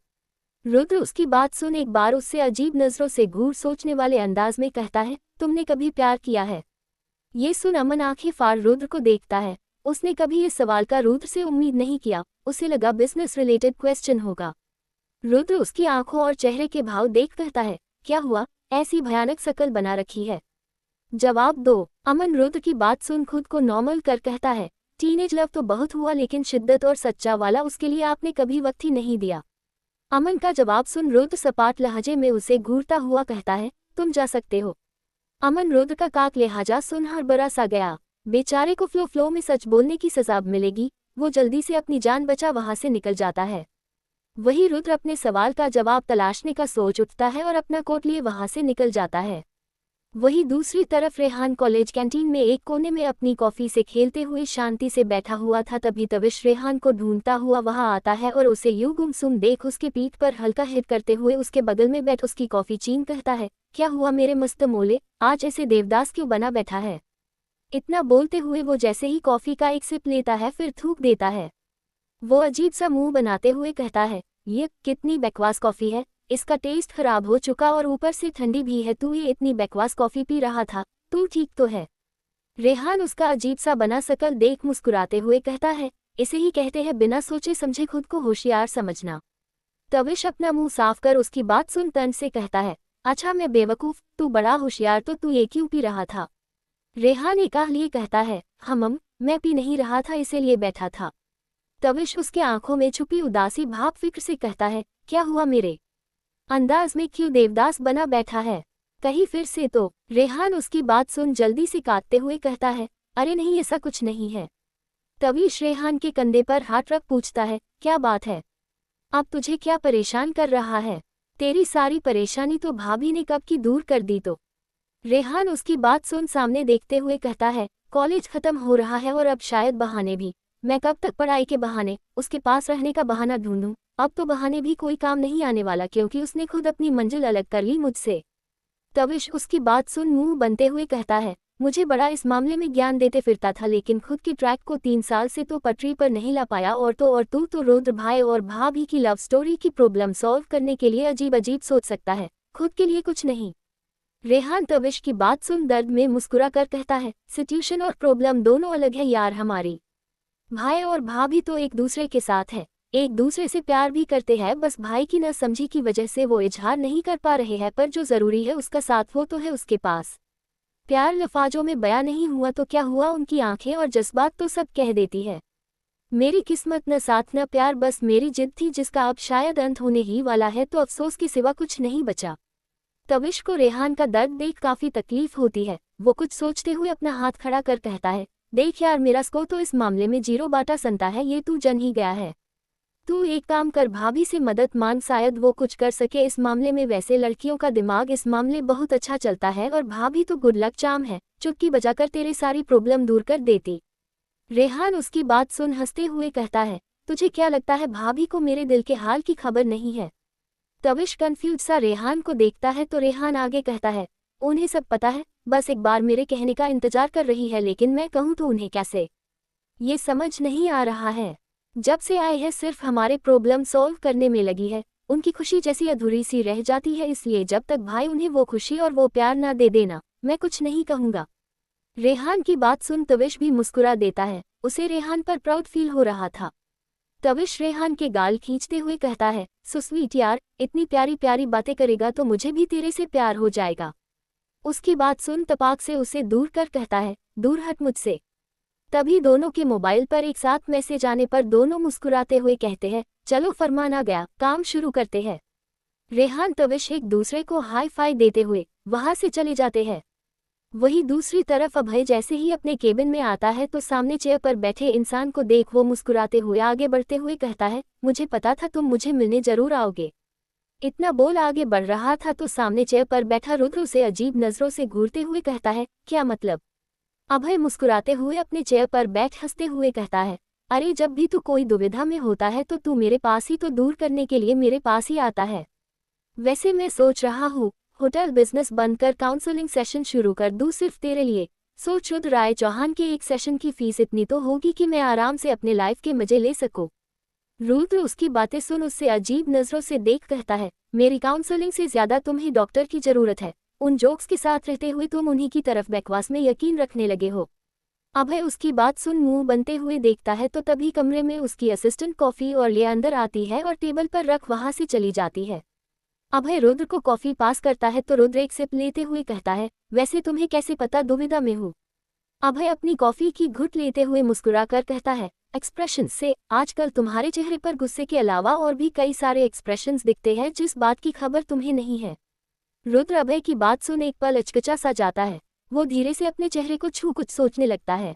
रुद्र उसकी बात सुन एक बार उससे अजीब नजरों से घूर सोचने वाले अंदाज में कहता है, तुमने कभी प्यार किया है? ये सुन अमन आंखें फाड़ रुद्र को देखता है। उसने कभी इस सवाल का रुद्र से उम्मीद नहीं किया, उसे लगा बिजनेस रिलेटेड क्वेश्चन होगा। रुद्र उसकी आंखों और चेहरे के भाव देख कहता है, क्या हुआ, ऐसी भयानक शक्ल बना रखी है? जवाब दो। अमन रुद्र की बात सुन खुद को नॉर्मल कर कहता है, टीनेज लव तो बहुत हुआ लेकिन शिद्दत और सच्चा वाला उसके लिए आपने कभी वक्त ही नहीं दिया। अमन का जवाब सुन रुद्र सपाट लहजे में उसे घूरता हुआ कहता है, तुम जा सकते हो। अमन रुद्र का काक लिहाजा सुन हड़बड़ा सा गया। बेचारे को फ्लो में सच बोलने की सजा मिलेगी। वो जल्दी से अपनी जान बचा वहां से निकल जाता है। वही रुद्र अपने सवाल का जवाब तलाशने का सोच उठता है और अपना कोट लिए वहां से निकल जाता है। वही दूसरी तरफ रेहान कॉलेज कैंटीन में एक कोने में अपनी कॉफी से खेलते हुए शांति से बैठा हुआ था। तभी तविश रेहान को ढूंढता हुआ वहां आता है और उसे यूं गुमसुम देख उसके पीठ पर हल्का हिट करते हुए उसके बगल में बैठ उसकी कॉफी छीन कहता है, क्या हुआ मेरे मस्त मोले, आज ऐसे देवदास क्यों बना बैठा है? इतना बोलते हुए वो जैसे ही कॉफी का एक सिप लेता है फिर थूक देता है। वो अजीब सा मुंह बनाते हुए कहता है, ये कितनी बकवास कॉफी है, इसका टेस्ट खराब हो चुका और ऊपर से ठंडी भी है। तू ये इतनी बकवास कॉफी पी रहा था, तू ठीक तो है? रेहान उसका अजीब सा बना शकल देख मुस्कुराते हुए कहता है, इसे ही कहते हैं बिना सोचे समझे खुद को होशियार समझना। तविश अपना मुंह साफ कर उसकी बात सुन तन से कहता है, अच्छा मैं बेवकूफ, तू बड़ा होशियार, तो तू ये क्यों पी रहा था? रेहान एकाहलिए कहता है, मैं पी नहीं रहा था, इसीलिए बैठा था। तविश उसके आंखों में छुपी उदासी भाव फिक्र से कहता है, क्या हुआ मेरे अंदाज में क्यों देवदास बना बैठा है? कहीं फिर से तो? रेहान उसकी बात सुन जल्दी से काटते हुए कहता है, अरे नहीं ऐसा कुछ नहीं है। तविश रेहान के कंधे पर हाथ रख पूछता है, क्या बात है? अब तुझे क्या परेशान कर रहा है? तेरी सारी परेशानी तो भाभी ने कब की दूर कर दी। तो रेहान उसकी बात सुन सामने देखते हुए कहता है, कॉलेज खत्म हो रहा है और अब शायद बहाने भी। मैं कब तक पढ़ाई के बहाने उसके पास रहने का बहाना ढूंढूं? अब तो बहाने भी कोई काम नहीं आने वाला क्योंकि उसने खुद अपनी मंजिल अलग कर ली मुझसे। तविश उसकी बात सुन मुंह बनते हुए कहता है, मुझे बड़ा इस मामले में ज्ञान देते फिरता था लेकिन खुद की ट्रैक को 3 साल से तो पटरी पर नहीं ला पाया और तू तो रुद्र भाई और भाभी की लव स्टोरी की प्रॉब्लम सॉल्व करने के लिए अजीब अजीब सोच सकता है, खुद के लिए कुछ नहीं। रेहान तविश की बात सुन दर्द में मुस्कुरा कर कहता है, सिचुएशन और प्रॉब्लम दोनों अलग है यार। हमारी भाई और भाभी तो एक दूसरे के साथ है, एक दूसरे से प्यार भी करते हैं, बस भाई की न समझी की वजह से वो इजहार नहीं कर पा रहे हैं, पर जो जरूरी है उसका साथ वो तो है उसके पास। प्यार लफाजों में बयां नहीं हुआ तो क्या हुआ, उनकी आंखें और जज्बात तो सब कह देती है। मेरी किस्मत न साथ न प्यार, बस मेरी जिद थी जिसका अब शायद अंत होने ही वाला है, तो अफसोस के सिवा कुछ नहीं बचा। तविश को रेहान का दर्द देख काफी तकलीफ होती है। वो कुछ सोचते हुए अपना हाथ खड़ा कर कहता है, देख यार मेरा स्को तो इस मामले में 0 बाटा संता है, ये तू जन ही गया है। तू एक काम कर, भाभी से मदद मांग, शायद वो कुछ कर सके इस मामले में। वैसे लड़कियों का दिमाग इस मामले बहुत अच्छा चलता है और भाभी तो गुड लक चार्म है, चुटकी बजाकर तेरे सारी प्रॉब्लम दूर कर देती। रेहान उसकी बात सुन हंसते हुए कहता है, तुझे क्या लगता है भाभी को मेरे दिल के हाल की खबर नहीं है? तविश कंफ्यूज सा रेहान को देखता है तो रेहान आगे कहता है, उन्हें सब पता है, बस एक बार मेरे कहने का इंतजार कर रही है, लेकिन मैं कहूँ तो उन्हें कैसे? ये समझ नहीं आ रहा है। जब से आए हैं सिर्फ हमारे प्रॉब्लम सॉल्व करने में लगी है, उनकी खुशी जैसी अधूरी सी रह जाती है, इसलिए जब तक भाई उन्हें वो खुशी और वो प्यार ना दे देना, मैं कुछ नहीं कहूँगा। रेहान की बात सुन तविश भी मुस्कुरा देता है, उसे रेहान पर प्राउड फील हो रहा था। तविश रेहान के गाल खींचते हुए कहता है, सो स्वीट यार, इतनी प्यारी प्यारी बातें करेगा तो मुझे भी तेरे से प्यार हो जाएगा। उसकी बात सुन तपाक से उसे दूर कर कहता है, दूर हट मुझसे। तभी दोनों के मोबाइल पर एक साथ मैसेज आने पर दोनों मुस्कुराते हुए कहते हैं, चलो फरमान आ गया, काम शुरू करते हैं। रेहान तविश एक दूसरे को हाई फाई देते हुए वहां से चले जाते हैं। वही दूसरी तरफ अभय जैसे ही अपने केबिन में आता है तो सामने चेयर पर बैठे इंसान को देख वो मुस्कुराते हुए आगे बढ़ते हुए कहता है, मुझे पता था तुम मुझे मिलने जरूर आओगे। इतना बोल आगे बढ़ रहा था तो सामने चेयर पर बैठा रुद्र उसे अजीब नजरों से घूरते हुए कहता है, क्या मतलब? अभय मुस्कुराते हुए अपने चेयर पर बैठ हंसते हुए कहता है, अरे जब भी तू कोई दुविधा में होता है तो तू मेरे पास ही तो दूर करने के लिए मेरे पास ही आता है। वैसे मैं सोच रहा हूँ होटल बिजनेस बंद कर काउंसलिंग सेशन शुरू कर दूँ सिर्फ तेरे लिए। सोच रुद्र राय चौहान के एक सेशन की फीस इतनी तो होगी कि मैं आराम से अपने लाइफ के मजे ले सकूं। रुद्र उसकी बातें सुन उससे अजीब नजरों से देख कहता है, मेरी काउंसलिंग से ज्यादा तुम्हें डॉक्टर की जरूरत है। उन जोक्स के साथ रहते हुए तुम उन्हीं की तरफ बकवास में यकीन रखने लगे हो। अभय उसकी बात सुन मुंह बनते हुए देखता है तो तभी कमरे में उसकी असिस्टेंट कॉफी और ले अंदर आती है और टेबल पर रख वहां से चली जाती है। अभय रुद्र को कॉफी पास करता है तो रुद्र एक सिप लेते हुए कहता है, वैसे तुम्हें कैसे पता दुविधा में हूँ? अभय अपनी कॉफी की घुट लेते हुए मुस्कुराकर कहता है, एक्सप्रेशन से आजकल तुम्हारे चेहरे पर गुस्से के अलावा और भी कई सारे एक्सप्रेशंस दिखते हैं जिस बात की खबर तुम्हें नहीं है। रुद्र अभय की बात सुन एक पल अचकचा सा जाता है। वो धीरे से अपने चेहरे को छू कुछ सोचने लगता है।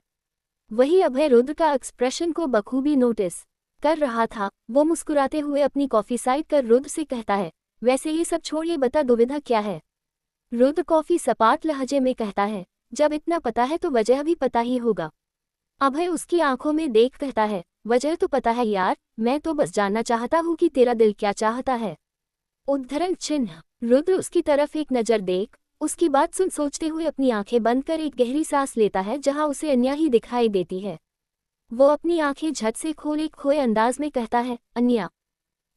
वही अभय रुद्र का एक्सप्रेशन को बखूबी नोटिस कर रहा था। वो मुस्कुराते हुए अपनी कॉफी साइड कर रुद्र से कहता है, वैसे ये सब छोड़िए, बता दुविधा क्या है? रुद्र कॉफी सपाट लहजे में कहता है, जब इतना पता है तो वजह भी पता ही होगा। अभय उसकी आंखों में देख कहता है, वजह तो पता है यार, मैं तो बस जानना चाहता हूँ कि तेरा दिल क्या चाहता है। उद्धरण चिन्ह। रुद्र उसकी तरफ एक नजर देख उसकी बात सुन सोचते हुए अपनी आंखें बंद कर एक गहरी सांस लेता है जहां उसे अन्या ही दिखाई देती है। वो अपनी आंखें झट से खोले खोए अंदाज में कहता है, अन्या।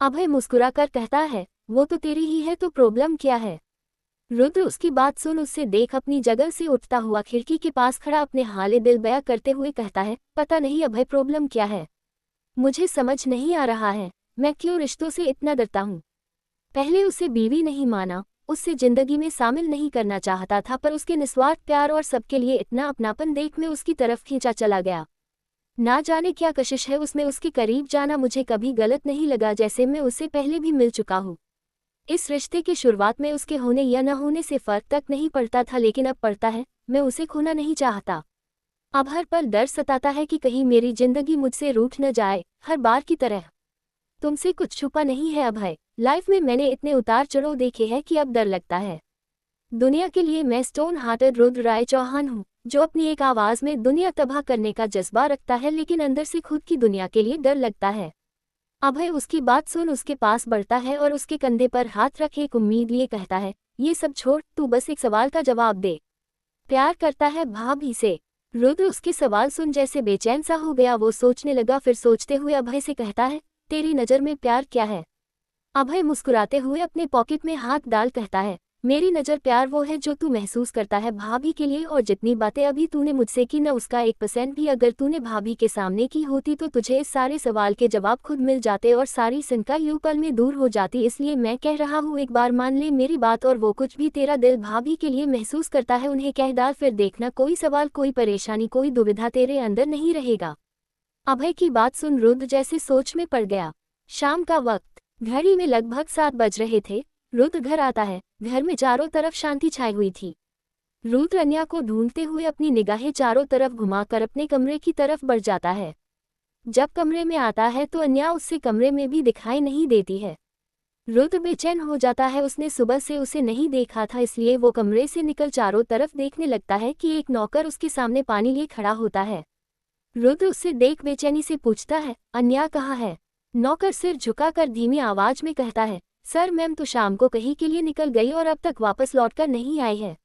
अभय मुस्कुराकर कहता है, वो तो तेरी ही है तो प्रॉब्लम क्या है? रुद्र उसकी बात सुन उससे देख अपनी जगह से उठता हुआ खिड़की के पास खड़ा अपने हाले दिल बयां करते हुए कहता है, पता नहीं अभय प्रॉब्लम क्या है, मुझे समझ नहीं आ रहा है। मैं क्यों रिश्तों से इतना डरता हूँ? पहले उसे बीवी नहीं माना, उससे जिंदगी में शामिल नहीं करना चाहता था, पर उसके निस्वार्थ प्यार और सबके लिए इतना अपनापन देख मैं उसकी तरफ खींचा चला गया। ना जाने क्या कशिश है उसमें, उसके करीब जाना मुझे कभी गलत नहीं लगा, जैसे मैं उससे पहले भी मिल चुका हूँ। इस रिश्ते की शुरुआत में उसके होने या न होने से फर्क तक नहीं पड़ता था, लेकिन अब पड़ता है। मैं उसे खोना नहीं चाहता। अब हर पल डर सताता है कि कहीं मेरी जिंदगी मुझसे रूठ न जाए, हर बार की तरह। तुमसे कुछ छुपा नहीं है अभय, लाइफ में मैंने इतने उतार चढ़ाव देखे हैं कि अब डर लगता है। दुनिया के लिए मैं स्टोन हार्टेड रुद्र राय चौहान हूँ, जो अपनी एक आवाज में दुनिया तबाह करने का जज्बा रखता है, लेकिन अंदर से खुद की दुनिया के लिए डर लगता है। अभय उसकी बात सुन उसके पास बढ़ता है और उसके कंधे पर हाथ रख एक उम्मीद लिए कहता है, ये सब छोड़, तू बस एक सवाल का जवाब दे। प्यार करता है भाभी से? रुद्र उसके सवाल सुन जैसे बेचैन सा हो गया। वो सोचने लगा, फिर सोचते हुए अभय से कहता है, तेरी नज़र में प्यार क्या है? अभय मुस्कुराते हुए अपने पॉकेट में हाथ डाल कहता है, मेरी नज़र प्यार वो है जो तू महसूस करता है भाभी के लिए, और जितनी बातें अभी तूने मुझसे की न उसका 1% भी अगर तूने भाभी के सामने की होती तो तुझे इस सारे सवाल के जवाब खुद मिल जाते और सारी शंका यूं पल में दूर हो जाती। इसलिए मैं कह रहा हूँ, एक बार मान ले मेरी बात, और वो कुछ भी तेरा दिल भाभी के लिए महसूस करता है उन्हें कह डाल, फिर देखना कोई सवाल, कोई परेशानी, कोई दुविधा तेरे अंदर नहीं रहेगा। अभय की बात सुन रुद्र जैसे सोच में पड़ गया। शाम का वक्त, घड़ी में लगभग 7 बज रहे थे। रुद्र घर आता है। घर में चारों तरफ शांति छाई हुई थी। रुद्र अन्या को ढूंढते हुए अपनी निगाहें चारों तरफ घुमाकर अपने कमरे की तरफ बढ़ जाता है। जब कमरे में आता है तो अन्या उससे कमरे में भी दिखाई नहीं देती है। रुद्र बेचैन हो जाता है, उसने सुबह से उसे नहीं देखा था, इसलिए वो कमरे से निकल चारों तरफ देखने लगता है कि एक नौकर उसके सामने पानी लिए खड़ा होता है। रुद्र उससे देख बेचैनी से पूछता है, अन्या कहाँ है? नौकर सिर झुकाकर धीमी आवाज में कहता है, सर मैम तो शाम को कहीं के लिए निकल गई और अब तक वापस लौटकर नहीं आई है।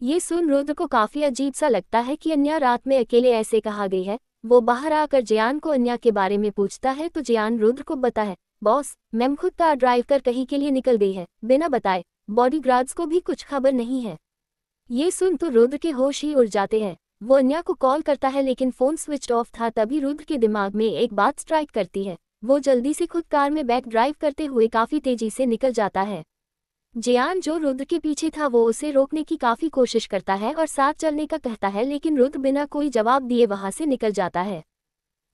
ये सुन रुद्र को काफी अजीब सा लगता है कि अन्या रात में अकेले ऐसे कहा गई है। वो बाहर आकर जियान को अन्या के बारे में पूछता है तो जियान रुद्र को बताता है, बॉस मैम खुद कार ड्राइव कर कहीं के लिए निकल गई है, बिना बताए। बॉडीगार्ड्स को भी कुछ खबर नहीं है। ये सुन तो रुद्र के होश ही उड़ जाते हैं। वो अन्या को कॉल करता है लेकिन फोन स्विच ऑफ था। तभी रुद्र के दिमाग में एक बात स्ट्राइक करती है। वो जल्दी से खुद कार में बैक ड्राइव करते हुए काफी तेजी से निकल जाता है। जियान जो रुद्र के पीछे था वो उसे रोकने की काफी कोशिश करता है और साथ चलने का कहता है, लेकिन रुद्र बिना कोई जवाब दिए वहां से निकल जाता है।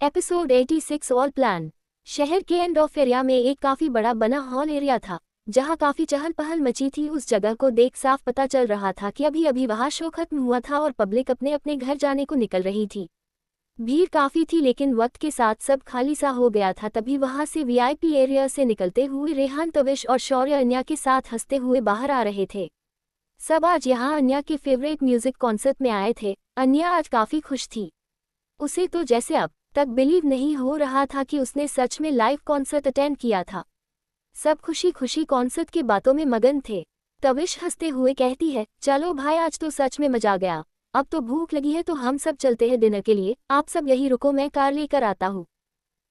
Episode 86 all plan. शहर के एंड ऑफ एरिया में एक काफी बड़ा बना हॉल एरिया था, जहां काफी चहल पहल मची थी। उस जगह को देख साफ पता चल रहा था कि अभी अभी वहां शो खत्म हुआ था और पब्लिक अपने अपने घर जाने को निकल रही थी। भीड़ काफी थी, लेकिन वक्त के साथ सब खाली सा हो गया था। तभी वहां से वीआईपी एरिया से निकलते हुए रेहान, तविश और शौर्य अन्या के साथ हंसते हुए बाहर आ रहे थे। सब आज यहाँ अन्या के फेवरेट म्यूजिक कॉन्सर्ट में आए थे। अन्या आज काफी खुश थी। उसे तो जैसे अब तक बिलीव नहीं हो रहा था कि उसने सच में लाइव कॉन्सर्ट अटेंड किया था। सब खुशी खुशी कॉन्सर्ट की बातों में मगन थे। तविश हंसते हुए कहती है, चलो भाई आज तो सच में मजा गया। अब तो भूख लगी है तो हम सब चलते हैं डिनर के लिए। आप सब यही रुको, मैं कार लेकर आता हूँ।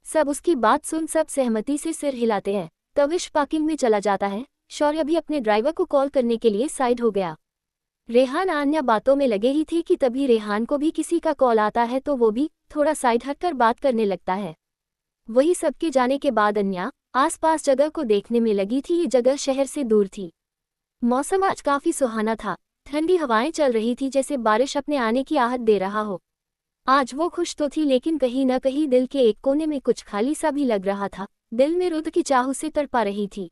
सब उसकी बात सुन सब सहमति से सिर हिलाते हैं। तविश पार्किंग में चला जाता है। शौर्य भी अपने ड्राइवर को कॉल करने के लिए साइड हो गया। रेहान अन्या बातों में लगे ही थी कि तभी रेहान को भी किसी का कॉल आता है तो वो भी थोड़ा साइड हटकर बात करने लगता है। वही सबके जाने के बाद अन्या आसपास जगह को देखने में लगी थी। ये जगह शहर से दूर थी। मौसम आज काफी सुहाना था। ठंडी हवाएं चल रही थी, जैसे बारिश अपने आने की आहट दे रहा हो। आज वो खुश तो थी, लेकिन कहीं न कहीं दिल के एक कोने में कुछ खाली सा भी लग रहा था। दिल में रुद्र की चाह से तड़पा रही थी।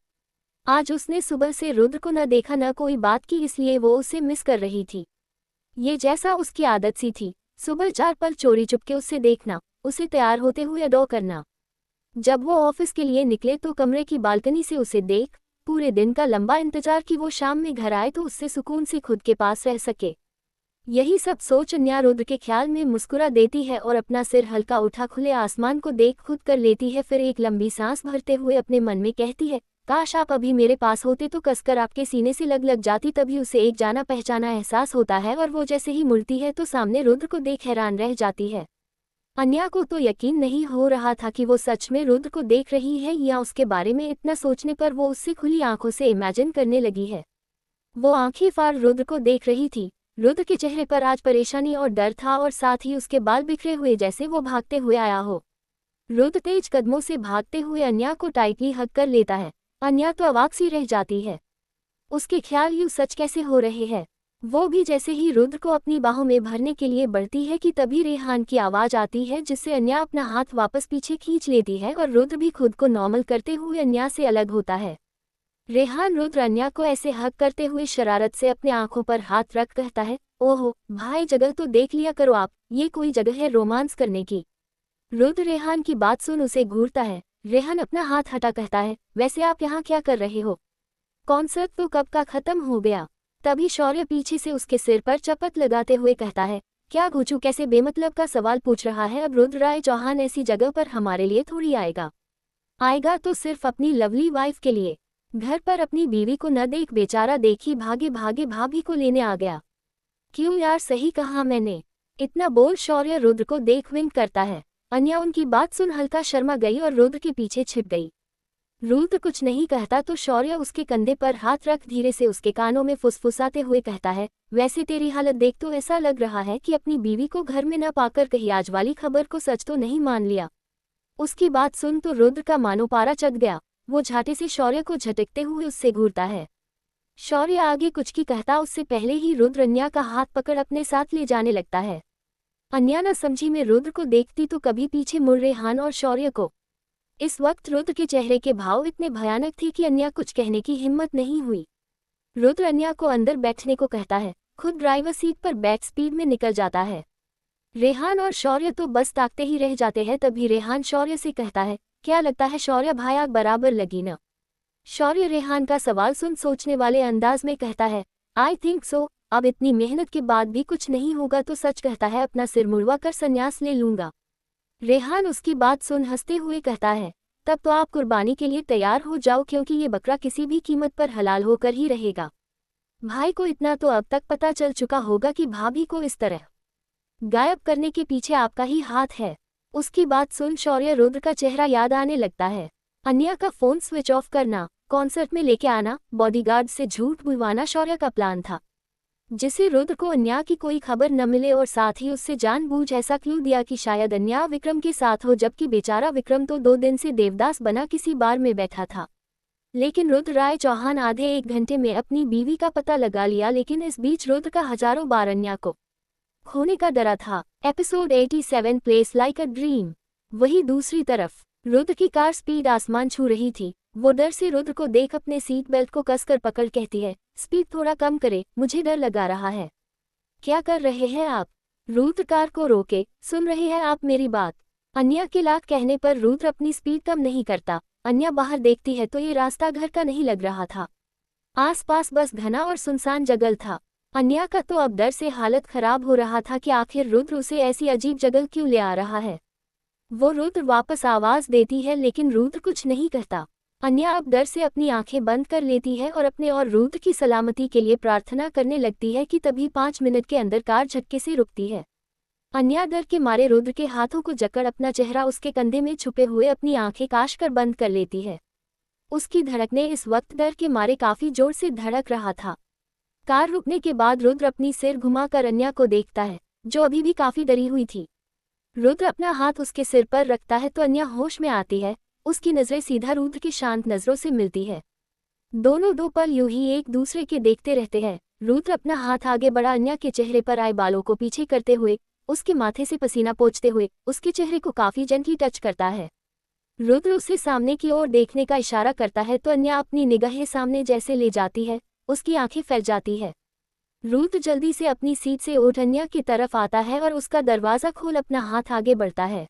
आज उसने सुबह से रुद्र को न देखा, न कोई बात की, इसलिए वो उसे मिस कर रही थी। ये जैसा उसकी आदत सी थी, सुबह 4 पल चोरी चुपके उससे देखना, उसे तैयार होते हुए अडॉ करना। जब वो ऑफिस के लिए निकले तो कमरे की बालकनी से उसे देख पूरे दिन का लंबा इंतजार कि वो शाम में घर आए तो उससे सुकून से खुद के पास रह सके। यही सब सोच अन्या रुद्र के ख्याल में मुस्कुरा देती है और अपना सिर हल्का उठा खुले आसमान को देख खुद कर लेती है। फिर एक लंबी सांस भरते हुए अपने मन में कहती है, काश आप अभी मेरे पास होते तो कसकर आपके सीने से लग जाती। तभी उसे एक जाना पहचाना एहसास होता है और वो जैसे ही मुड़ती है तो सामने रुद्र को देख हैरान रह जाती है। अन्या को तो यकीन नहीं हो रहा था कि वो सच में रुद्र को देख रही है, या उसके बारे में इतना सोचने पर वो उससे खुली आंखों से इमेजिन करने लगी है। वो आंखें फाड़ रुद्र को देख रही थी। रुद्र के चेहरे पर आज परेशानी और डर था और साथ ही उसके बाल बिखरे हुए, जैसे वो भागते हुए आया हो। रुद्र तेज कदमों से भागते हुए अन्या को टाइटली हग कर लेता है। अन्या तो अवाक सी रह जाती है। उसके ख्याल यूं सच कैसे हो रहे हैं। वो भी जैसे ही रुद्र को अपनी बाहों में भरने के लिए बढ़ती है कि तभी रेहान की आवाज आती है, जिससे अन्या अपना हाथ वापस पीछे खींच लेती है और रुद्र भी खुद को नॉर्मल करते हुए अन्या से अलग होता है। रेहान रुद्र अन्या को ऐसे हक करते हुए शरारत से अपने आंखों पर हाथ रख कहता है, ओहो भाई जगह तो देख लिया करो आप, ये कोई जगह है रोमांस करने की। रुद्र रेहान की बात सुन उसे घूरता है। रेहान अपना हाथ हटा कहता है, वैसे आप यहाँ क्या कर रहे हो? कॉन्सर्ट तो कब का खत्म हो गया। तभी शौर्य पीछे से उसके सिर पर चपत लगाते हुए कहता है, क्या घुचू कैसे बेमतलब का सवाल पूछ रहा है? अब रुद्र राय चौहान ऐसी जगह पर हमारे लिए थोड़ी आएगा। आएगा तो सिर्फ अपनी लवली वाइफ के लिए। घर पर अपनी बीवी को न देख बेचारा देखी भागे भागे भाभी को लेने आ गया। क्यों यार, सही कहा मैंने। इतना बोल शौर्य रुद्र को देख विंक करता है। अन्या उनकी बात सुन हल्का शर्मा गई और रुद्र के पीछे छिप गई। रुद्र कुछ नहीं कहता तो शौर्य उसके कंधे पर हाथ रख धीरे से उसके कानों में फुसफुसाते हुए कहता है, वैसे तेरी हालत देख तो ऐसा लग रहा है कि अपनी बीवी को घर में न पाकर कहीं आज वाली खबर को सच तो नहीं मान लिया। उसकी बात सुन तो रुद्र का मानो पारा चढ़ गया। वो झाटे से शौर्य को झटकते हुए उससे घूरता है। शौर्य आगे कुछ की कहता उससे पहले ही रुद्र अन्या का हाथ पकड़ अपने साथ ले जाने लगता है। अन्या न समझी में रुद्र को देखती तो कभी पीछे मुड़ रेहान और शौर्य को। इस वक्त रुद्र के चेहरे के भाव इतने भयानक थे कि अन्या कुछ कहने की हिम्मत नहीं हुई। रुद्र अन्या को अंदर बैठने को कहता है, खुद ड्राइवर सीट पर बैठ स्पीड में निकल जाता है। रेहान और शौर्य तो बस ताकते ही रह जाते हैं। तभी रेहान शौर्य से कहता है, क्या लगता है शौर्य भाई आग बराबर लगी न? शौर्य रेहान का सवाल सुन सोचने वाले अंदाज में कहता है, आई थिंक सो। अब इतनी मेहनत के बाद भी कुछ नहीं होगा तो सच कहता है अपना सिर मुड़वा कर संन्यास ले लूंगा। रेहान उसकी बात सुन हंसते हुए कहता है, तब तो आप कुर्बानी के लिए तैयार हो जाओ, क्योंकि ये बकरा किसी भी कीमत पर हलाल होकर ही रहेगा। भाई को इतना तो अब तक पता चल चुका होगा कि भाभी को इस तरह गायब करने के पीछे आपका ही हाथ है। उसकी बात सुन शौर्य रुद्र का चेहरा याद आने लगता है। अन्या का फोन स्विच ऑफ करना, कॉन्सर्ट में लेके आना, बॉडीगार्ड से झूठ बुलवाना शौर्य का प्लान था, जिसे रुद्र को अन्या की कोई खबर न मिले और साथ ही उससे जानबूझ ऐसा क्लू दिया कि शायद अन्या विक्रम के साथ हो, जबकि बेचारा विक्रम तो 2 दिन से देवदास बना किसी बार में बैठा था। लेकिन रुद्र राय चौहान आधे एक घंटे में अपनी बीवी का पता लगा लिया, लेकिन इस बीच रुद्र का हजारों बार अन्या को खोने का डरा था। Episode 87 place like a dream. वही दूसरी तरफ रुद्र की कार स्पीड आसमान छू रही थी। वो डर से रुद्र को देख अपने सीट बेल्ट को कसकर पकड़ कहती है, स्पीड थोड़ा कम करे, मुझे डर लगा रहा है। क्या कर रहे हैं आप? रुद्र कार को रोके, सुन रहे हैं आप मेरी बात? अन्या के लाख कहने पर रुद्र अपनी स्पीड कम नहीं करता। अन्या बाहर देखती है तो ये रास्ता घर का नहीं लग रहा था। आसपास बस घना और सुनसान जंगल था। अन्या का तो अब डर से हालत खराब हो रहा था कि आखिर रुद्र उसे ऐसी अजीब जगह क्यों ले आ रहा है। वो रुद्र वापस आवाज देती है लेकिन रुद्र कुछ नहीं कहता। अन्या अब डर से अपनी आंखें बंद कर लेती है और अपने और रुद्र की सलामती के लिए प्रार्थना करने लगती है कि तभी 5 मिनट के अंदर कार झटके से रुकती है। अन्या डर के मारे रुद्र के हाथों को जकड़ अपना चेहरा उसके कंधे में छुपे हुए अपनी आंखें काश कर बंद कर लेती है। उसकी धड़कने इस वक्त डर के मारे काफी जोर से धड़क रहा था। कार रुकने के बाद रुद्र अपनी सिर घुमाकर अन्या को देखता है, जो अभी भी काफी डरी हुई थी। रुद्र अपना हाथ उसके सिर पर रखता है तो अन्या होश में आती है। उसकी नजरें सीधा रुद्र की शांत नजरों से मिलती है। दोनों 2 पल यूं ही एक दूसरे के देखते रहते हैं। रुद्र अपना हाथ आगे बढ़ा अन्या के चेहरे पर आए बालों को पीछे करते हुए, उसके माथे से पसीना पोंछते हुए उसके चेहरे को काफी जेंटली टच करता है। रुद्र उसे सामने की ओर देखने का इशारा करता है तो अन्या अपनी निगाहें सामने जैसे ले जाती है, उसकी आंखें फैल जाती है। रुद्र जल्दी से अपनी सीट से उठ अन्या की तरफ आता है और उसका दरवाजा खोल अपना हाथ आगे बढ़ता है।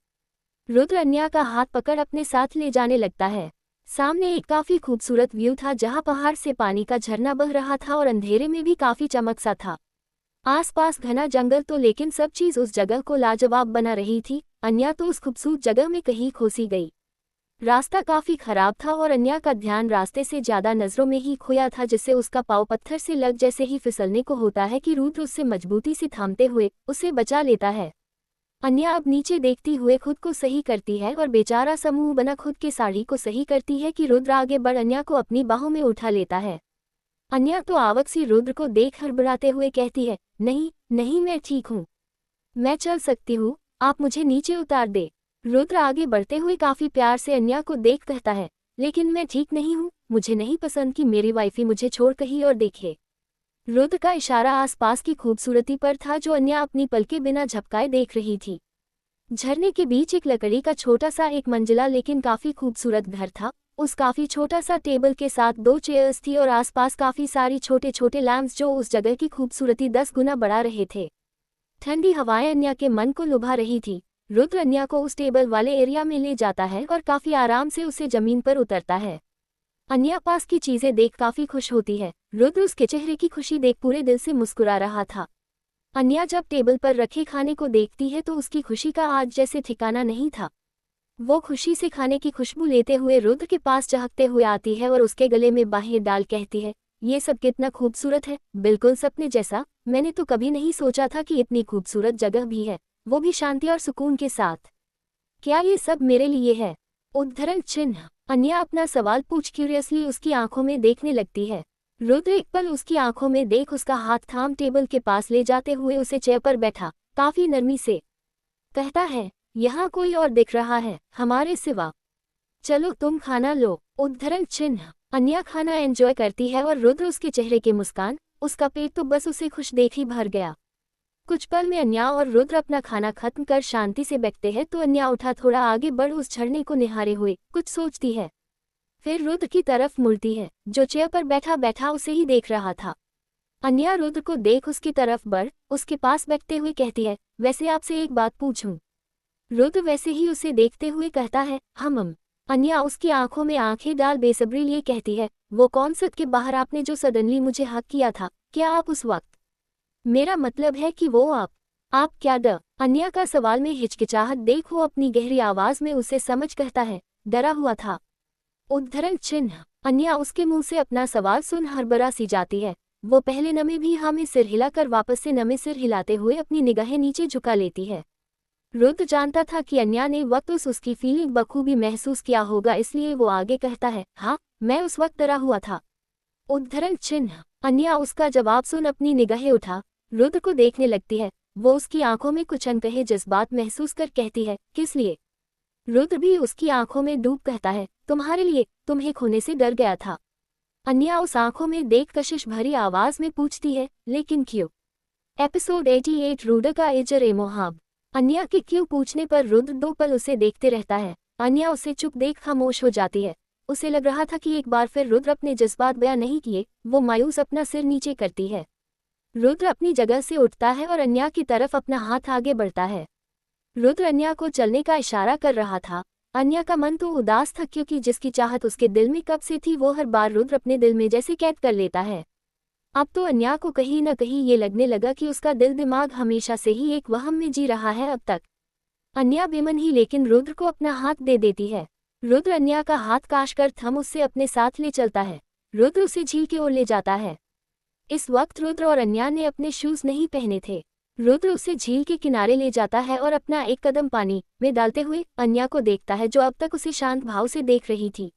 रुद्र अन्या का हाथ पकड़ अपने साथ ले जाने लगता है। सामने एक काफी खूबसूरत व्यू था जहां पहाड़ से पानी का झरना बह रहा था और अंधेरे में भी काफी चमक सा था। आसपास घना जंगल तो लेकिन सब चीज उस जगह को लाजवाब बना रही थी। अन्या तो उस खूबसूरत जगह में कहीं खोसी गई। रास्ता काफी खराब था और अन्या का ध्यान रास्ते से ज्यादा नजरों में ही खोया था, जिससे उसका पाँव पत्थर से लग जैसे ही फिसलने को होता है कि रुद्र उससे मजबूती से थामते हुए उसे बचा लेता है। अन्या अब नीचे देखती हुए खुद को सही करती है और बेचारा समूह बना खुद के साड़ी को सही करती है कि रुद्र आगे बढ़ अन्या को अपनी बाहों में उठा लेता है। अन्या तो आवक सी रुद्र को देख हड़बड़ाते हुए कहती है, नहीं नहीं, मैं ठीक हूँ, मैं चल सकती हूँ, आप मुझे नीचे उतार दे। रुद्र आगे बढ़ते हुए काफी प्यार से अन्या को देख कहता है, लेकिन मैं ठीक नहीं हूँ, मुझे नहीं पसंद कि मेरी वाइफी मुझे छोड़ कहीं और देखे। रुद्र का इशारा आसपास की खूबसूरती पर था जो अन्या अपनी पलके बिना झपकाए देख रही थी। झरने के बीच एक लकड़ी का छोटा सा एक मंजिला लेकिन काफी खूबसूरत घर था। उस काफी छोटा सा टेबल के साथ 2 चेयर्स थी और आसपास काफी सारी छोटे छोटे लैंप्स जो उस जगह की खूबसूरती 10 गुना बढ़ा रहे थे। ठंडी हवाएं अन्या के मन को लुभा रही थी। रुद्र अन्या को उस टेबल वाले एरिया में ले जाता है और काफी आराम से उसे जमीन पर उतरता है। अन्या पास की चीजें देख काफी खुश होती है। रुद्र उसके चेहरे की खुशी देख पूरे दिल से मुस्कुरा रहा था। अन्या जब टेबल पर रखे खाने को देखती है तो उसकी खुशी का आज जैसे ठिकाना नहीं था। वो खुशी से खाने की खुशबू लेते हुए रुद्र के पास चहकते हुए आती है और उसके गले में बाहें डाल कहती है, ये सब कितना खूबसूरत है, बिल्कुल सपने जैसा। मैंने तो कभी नहीं सोचा था कि इतनी खूबसूरत जगह भी है, वो भी शांति और सुकून के साथ। क्या ये सब मेरे लिए है? उद्धरण चिन्ह। अन्या अपना सवाल पूछ क्यूरियसली उसकी आंखों में देखने लगती है। रुद्र एक पल उसकी आंखों में देख उसका हाथ थाम टेबल के पास ले जाते हुए उसे चेयर पर बैठा काफी नरमी से कहता है, यहाँ कोई और दिख रहा है हमारे सिवा? चलो तुम खाना लो। उद्धरण चिन्ह। अन्या खाना एंजॉय करती है और रुद्र उसके चेहरे के मुस्कान, उसका पेट तो बस उसे खुश देख ही भर गया। कुछ पल में अन्या और रुद्र अपना खाना खत्म कर शांति से बैठते हैं तो अन्या उठा थोड़ा आगे बढ़ उस झरने को निहारे हुए कुछ सोचती है। फिर रुद्र की तरफ मुड़ती है, जो चेयर पर बैठा बैठा उसे ही देख रहा था। अन्या रुद्र को देख उसकी तरफ बढ़ उसके पास बैठते हुए कहती है, वैसे आपसे एक बात पूछूं? रुद्र वैसे ही उसे देखते हुए कहता है, हम। अन्या उसकी आंखों में आंखें डाल बेसब्री लिए कहती है, वो कौन सद के बाहर आपने जो सडनली मुझे हक किया था, क्या आप उस वक्त? मेरा मतलब है कि वो आप क्या डर? अन्या का सवाल में हिचकिचाहट देख वो अपनी गहरी आवाज में उसे समझ कहता है, डरा हुआ था। उद्धरण चिन्ह। अन्या उसके मुंह से अपना सवाल सुन हड़बड़ा सी जाती है। वो पहले नमे भी हाँ में सिर हिलाकर वापस से नमे सिर हिलाते हुए अपनी निगाहें नीचे झुका लेती है। रुद्र जानता था कि अन्या ने वक्त उसकी फीलिंग बखूबी महसूस किया होगा, इसलिए वो आगे कहता है, हाँ मैं उस वक्त डरा हुआ था। उद्धरण चिन्ह। अन्या उसका जवाब सुन अपनी निगाहें उठा रुद्र को देखने लगती है। वो उसकी आंखों में कुछ अनकहे जज्बात महसूस कर कहती है, किस लिए? रुद्र भी उसकी आंखों में डूब कहता है, तुम्हारे लिए, तुम्हें खोने से डर गया था। अन्या उस आंखों में देख कशिश भरी आवाज में पूछती है, लेकिन क्यों? एपिसोड 88 रुद्र का एजर ए मोहाब। अन्या के क्यों पूछने पर रुद्र 2 पल उसे देखते रहता है। अन्या उसे चुप देख खामोश हो जाती है। उसे लग रहा था कि एक बार फिर रुद्र अपने जज्बात बयां नहीं किए। वो मायूस अपना सिर नीचे करती है। रुद्र अपनी जगह से उठता है और अन्या की तरफ अपना हाथ आगे बढ़ता है। रुद्र अन्या को चलने का इशारा कर रहा था। अन्या का मन तो उदास था, क्योंकि जिसकी चाहत उसके दिल में कब से थी वो हर बार रुद्र अपने दिल में जैसे कैद कर लेता है। अब तो अन्या को कहीं न कहीं ये लगने लगा कि उसका दिल दिमाग हमेशा से ही एक वहम में जी रहा है। अब तक अन्या बेमन ही लेकिन रुद्र को अपना हाथ दे देती है। रुद्र अन्या का हाथ काश कर थम उससे अपने साथ ले चलता है। रुद्र उसे झील की ओर ले जाता है। इस वक्त रुद्र और अन्या ने अपने शूज नहीं पहने थे। रुद्र उसे झील के किनारे ले जाता है और अपना एक कदम पानी में डालते हुए अन्या को देखता है, जो अब तक उसे शांत भाव से देख रही थी।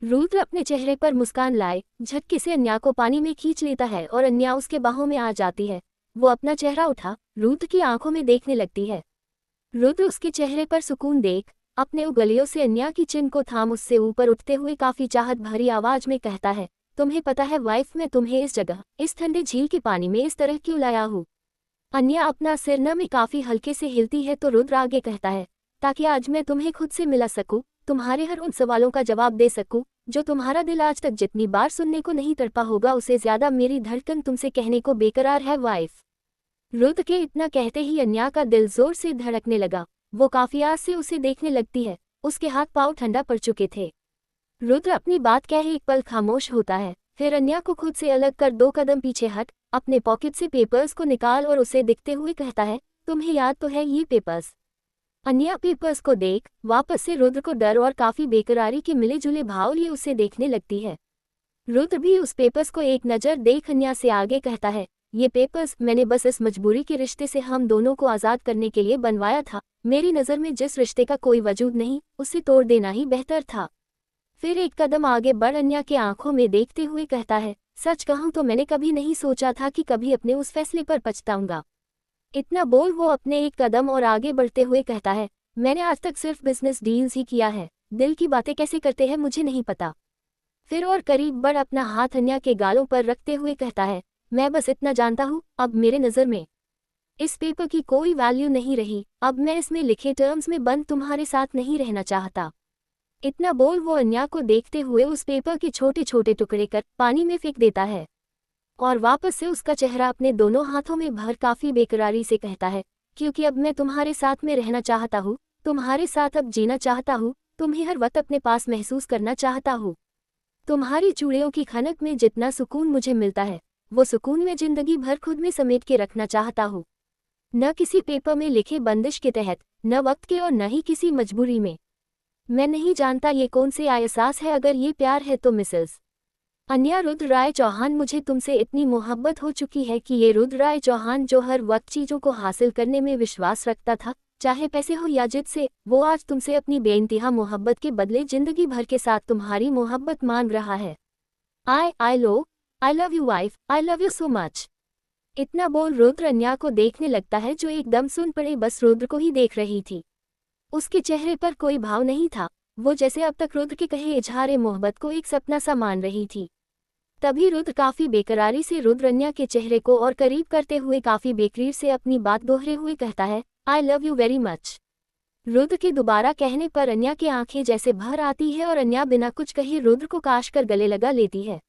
रुद्र अपने चेहरे पर मुस्कान लाए झटके से अन्या को पानी में खींच लेता है और अन्या उसके बाहों में आ जाती है। वो अपना चेहरा उठा रुद्र की आंखों में देखने लगती है। रुद्र उसके चेहरे पर सुकून देख अपने उंगलियों से अन्या की चिन को थाम उससे ऊपर उठते हुए काफी चाहत भरी आवाज में कहता है, तुम्हें पता है वाइफ, मैं तुम्हें इस जगह, इस ठंडे झील के पानी में इस तरह क्यों लाया हूँ? अन्या अपना सिर न में काफी हल्के से हिलती है तो रुद्र आगे कहता है, ताकि आज मैं तुम्हें खुद से मिला सकूं, तुम्हारे हर उन सवालों का जवाब दे सकूं जो तुम्हारा दिल आज तक जितनी बार सुनने को नहीं तड़पा होगा उससे ज्यादा मेरी धड़कन तुमसे कहने को बेकरार है वाइफ। रुद्र के इतना कहते ही अन्या का दिल जोर से धड़कने लगा। वो काफी आस से उसे देखने लगती है। उसके हाथ पांव ठंडा पड़ चुके थे। रुद्र अपनी बात कहे एक पल खामोश होता है, फिर अन्या को खुद से अलग कर 2 कदम पीछे हट अपने पॉकेट से पेपर्स को निकाल और उसे दिखते हुए कहता है, तुम्हें याद तो है ये पेपर्स? अन्या पेपर्स को देख वापस से रुद्र को डर और काफी बेकरारी के मिले जुले भाव लिए उसे देखने लगती है। रुद्र भी उस पेपर्स को एक नज़र देख अन्या से आगे कहता है, ये पेपर्स मैंने बस इस मजबूरी के रिश्ते से हम दोनों को आज़ाद करने के लिए बनवाया था। मेरी नज़र में जिस रिश्ते का कोई वजूद नहीं उसे तोड़ देना ही बेहतर था। फिर एक कदम आगे बढ़ अन्या के आंखों में देखते हुए कहता है, सच कहूँ तो मैंने कभी नहीं सोचा था कि कभी अपने उस फैसले पर पछताऊंगा। इतना बोल वो अपने एक कदम और आगे बढ़ते हुए कहता है, मैंने आज तक सिर्फ बिजनेस डील्स ही किया है, दिल की बातें कैसे करते हैं मुझे नहीं पता। फिर और करीब बढ़ अपना हाथ अन्या के गालों पर रखते हुए कहता है, मैं बस इतना जानता हूँ, अब मेरे नज़र में इस पेपर की कोई वैल्यू नहीं रही। अब मैं इसमें लिखे टर्म्स में बंद तुम्हारे साथ नहीं रहना चाहता। इतना बोल वो अन्या को देखते हुए उस पेपर के छोटे छोटे टुकड़े कर पानी में फेंक देता है और वापस से उसका चेहरा अपने दोनों हाथों में भर काफी बेकरारी से कहता है, क्योंकि अब मैं तुम्हारे साथ में रहना चाहता हूँ, तुम्हारे साथ अब जीना चाहता हूँ, तुम्हें हर वक्त अपने पास महसूस करना चाहता हूँ। तुम्हारी चूड़ियों की खनक में जितना सुकून मुझे मिलता है वो सुकून मैं जिंदगी भर खुद में समेट के रखना चाहता हूँ, न किसी पेपर में लिखे बंदिश के तहत, न वक्त के और न ही किसी मजबूरी में। मैं नहीं जानता ये कौन से एहसास है, अगर ये प्यार है तो मिसेस अन्या रुद्र राय चौहान, मुझे तुमसे इतनी मोहब्बत हो चुकी है कि ये रुद्र राय चौहान जो हर वक्त चीज़ों को हासिल करने में विश्वास रखता था, चाहे पैसे हो या जिद से, वो आज तुमसे अपनी बेइंतहा मोहब्बत के बदले जिंदगी भर के साथ तुम्हारी मोहब्बत मांग रहा है। I love you wife, I love you so much. इतना बोल रुद्र अन्या को देखने लगता है, जो एकदम सुन पड़े बस रुद्र को ही देख रही थी। उसके चेहरे पर कोई भाव नहीं था। वो जैसे अब तक रुद्र के कहे इजहार मोहब्बत को एक सपना सा मान रही थी। तभी रुद्र काफी बेकरारी से रुद्र अन्या के चेहरे को और करीब करते हुए काफी बेकरीर से अपनी बात दोहरे हुए कहता है, I love you very much. Rudra के दोबारा कहने पर अन्या की आंखें जैसे भर आती है और अन्या बिना कुछ कहे रुद्र को काश कर गले लगा लेती है।